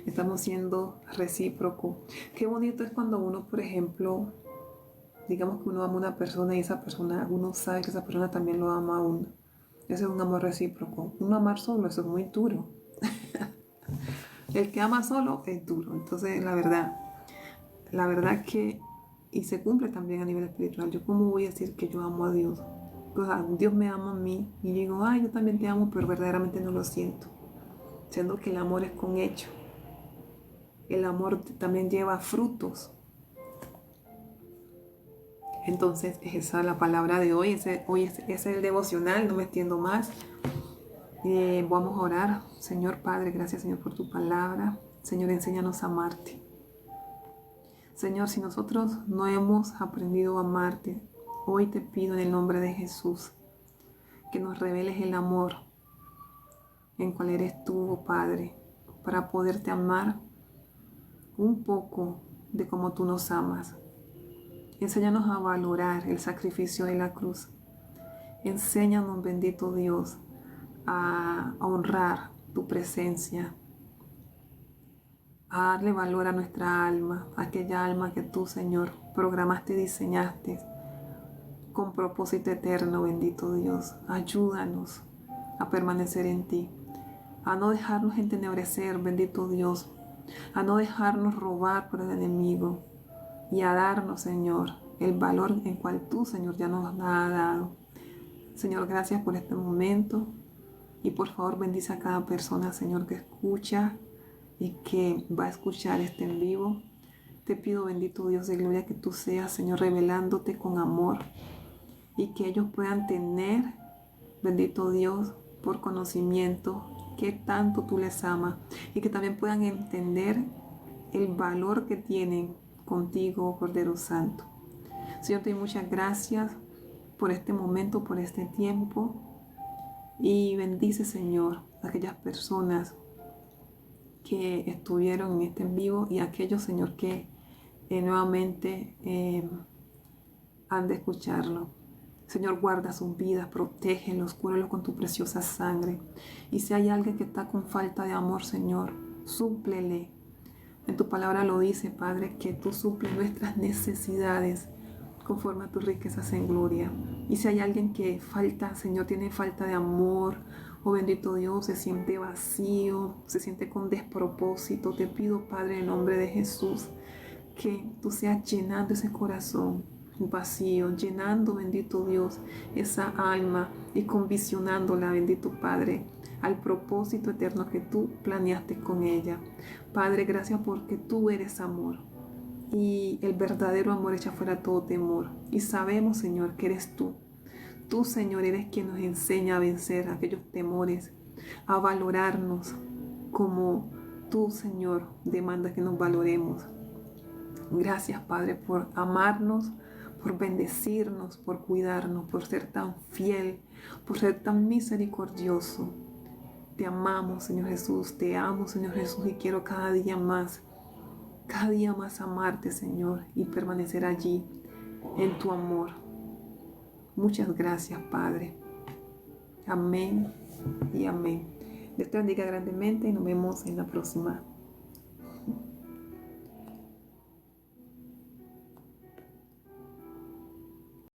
estamos siendo recíprocos. Qué bonito es cuando uno, por ejemplo, digamos que uno ama a una persona y esa persona, uno sabe que esa persona también lo ama a uno. Ese es un amor recíproco. Uno amar solo, eso es muy duro. El que ama solo es duro. Entonces, la verdad que, y se cumple también a nivel espiritual. Yo cómo voy a decir que yo amo a Dios. Pues Dios me ama a mí y digo, yo también te amo, pero verdaderamente no lo siento. Siendo que el amor es con hecho. El amor también lleva frutos. Entonces, esa es la palabra de hoy. Hoy es el devocional, no me extiendo más. Vamos a orar. Señor Padre, gracias Señor por tu palabra. Señor, enséñanos a amarte. Señor, si nosotros no hemos aprendido a amarte, hoy te pido en el nombre de Jesús que nos reveles el amor en cual eres tú, oh Padre, para poderte amar un poco de como tú nos amas. Enséñanos a valorar el sacrificio de la cruz. Enséñanos, bendito Dios, a honrar tu presencia, a darle valor a nuestra alma, aquella alma que tú, Señor, programaste y diseñaste con propósito eterno, bendito Dios. Ayúdanos a permanecer en ti, a no dejarnos entenebrecer, bendito Dios, a no dejarnos robar por el enemigo y a darnos, Señor, el valor en cual tú, Señor, ya nos ha dado. Señor, gracias por este momento y por favor bendice a cada persona, Señor, que escucha y que va a escuchar este en vivo. Te pido, bendito Dios de gloria, que tú seas, Señor, revelándote con amor y que ellos puedan tener, bendito Dios, por conocimiento, que tanto tú les amas y que también puedan entender el valor que tienen contigo, Cordero Santo. Señor, te doy muchas gracias por este momento, por este tiempo. Y bendice, Señor, a aquellas personas que estuvieron en este en vivo y aquellos, Señor, que nuevamente han de escucharlo. Señor, guarda sus vidas, protégelos, cúralos con tu preciosa sangre. Y si hay alguien que está con falta de amor, Señor, súplele. En tu palabra lo dice, Padre, que tú suples nuestras necesidades conforme a tus riquezas en gloria. Y si hay alguien que falta, Señor, tiene falta de amor, oh bendito Dios, se siente vacío, se siente con despropósito, te pido, Padre, en nombre de Jesús, que tú seas llenando ese corazón vacío, llenando, bendito Dios, esa alma y convisionándola, bendito Padre, al propósito eterno que tú planeaste con ella. Padre, gracias porque tú eres amor y el verdadero amor echa fuera todo temor. Y sabemos, Señor, que eres tú. Tú, Señor, eres quien nos enseña a vencer aquellos temores, a valorarnos como tú, Señor, demandas que nos valoremos. Gracias, Padre, por amarnos, por bendecirnos, por cuidarnos, por ser tan fiel, por ser tan misericordioso. Te amamos, Señor Jesús, te amo, Señor Jesús, y quiero cada día más amarte, Señor, y permanecer allí en tu amor. Muchas gracias, Padre. Amén y amén. Dios te bendiga grandemente y nos vemos en la próxima.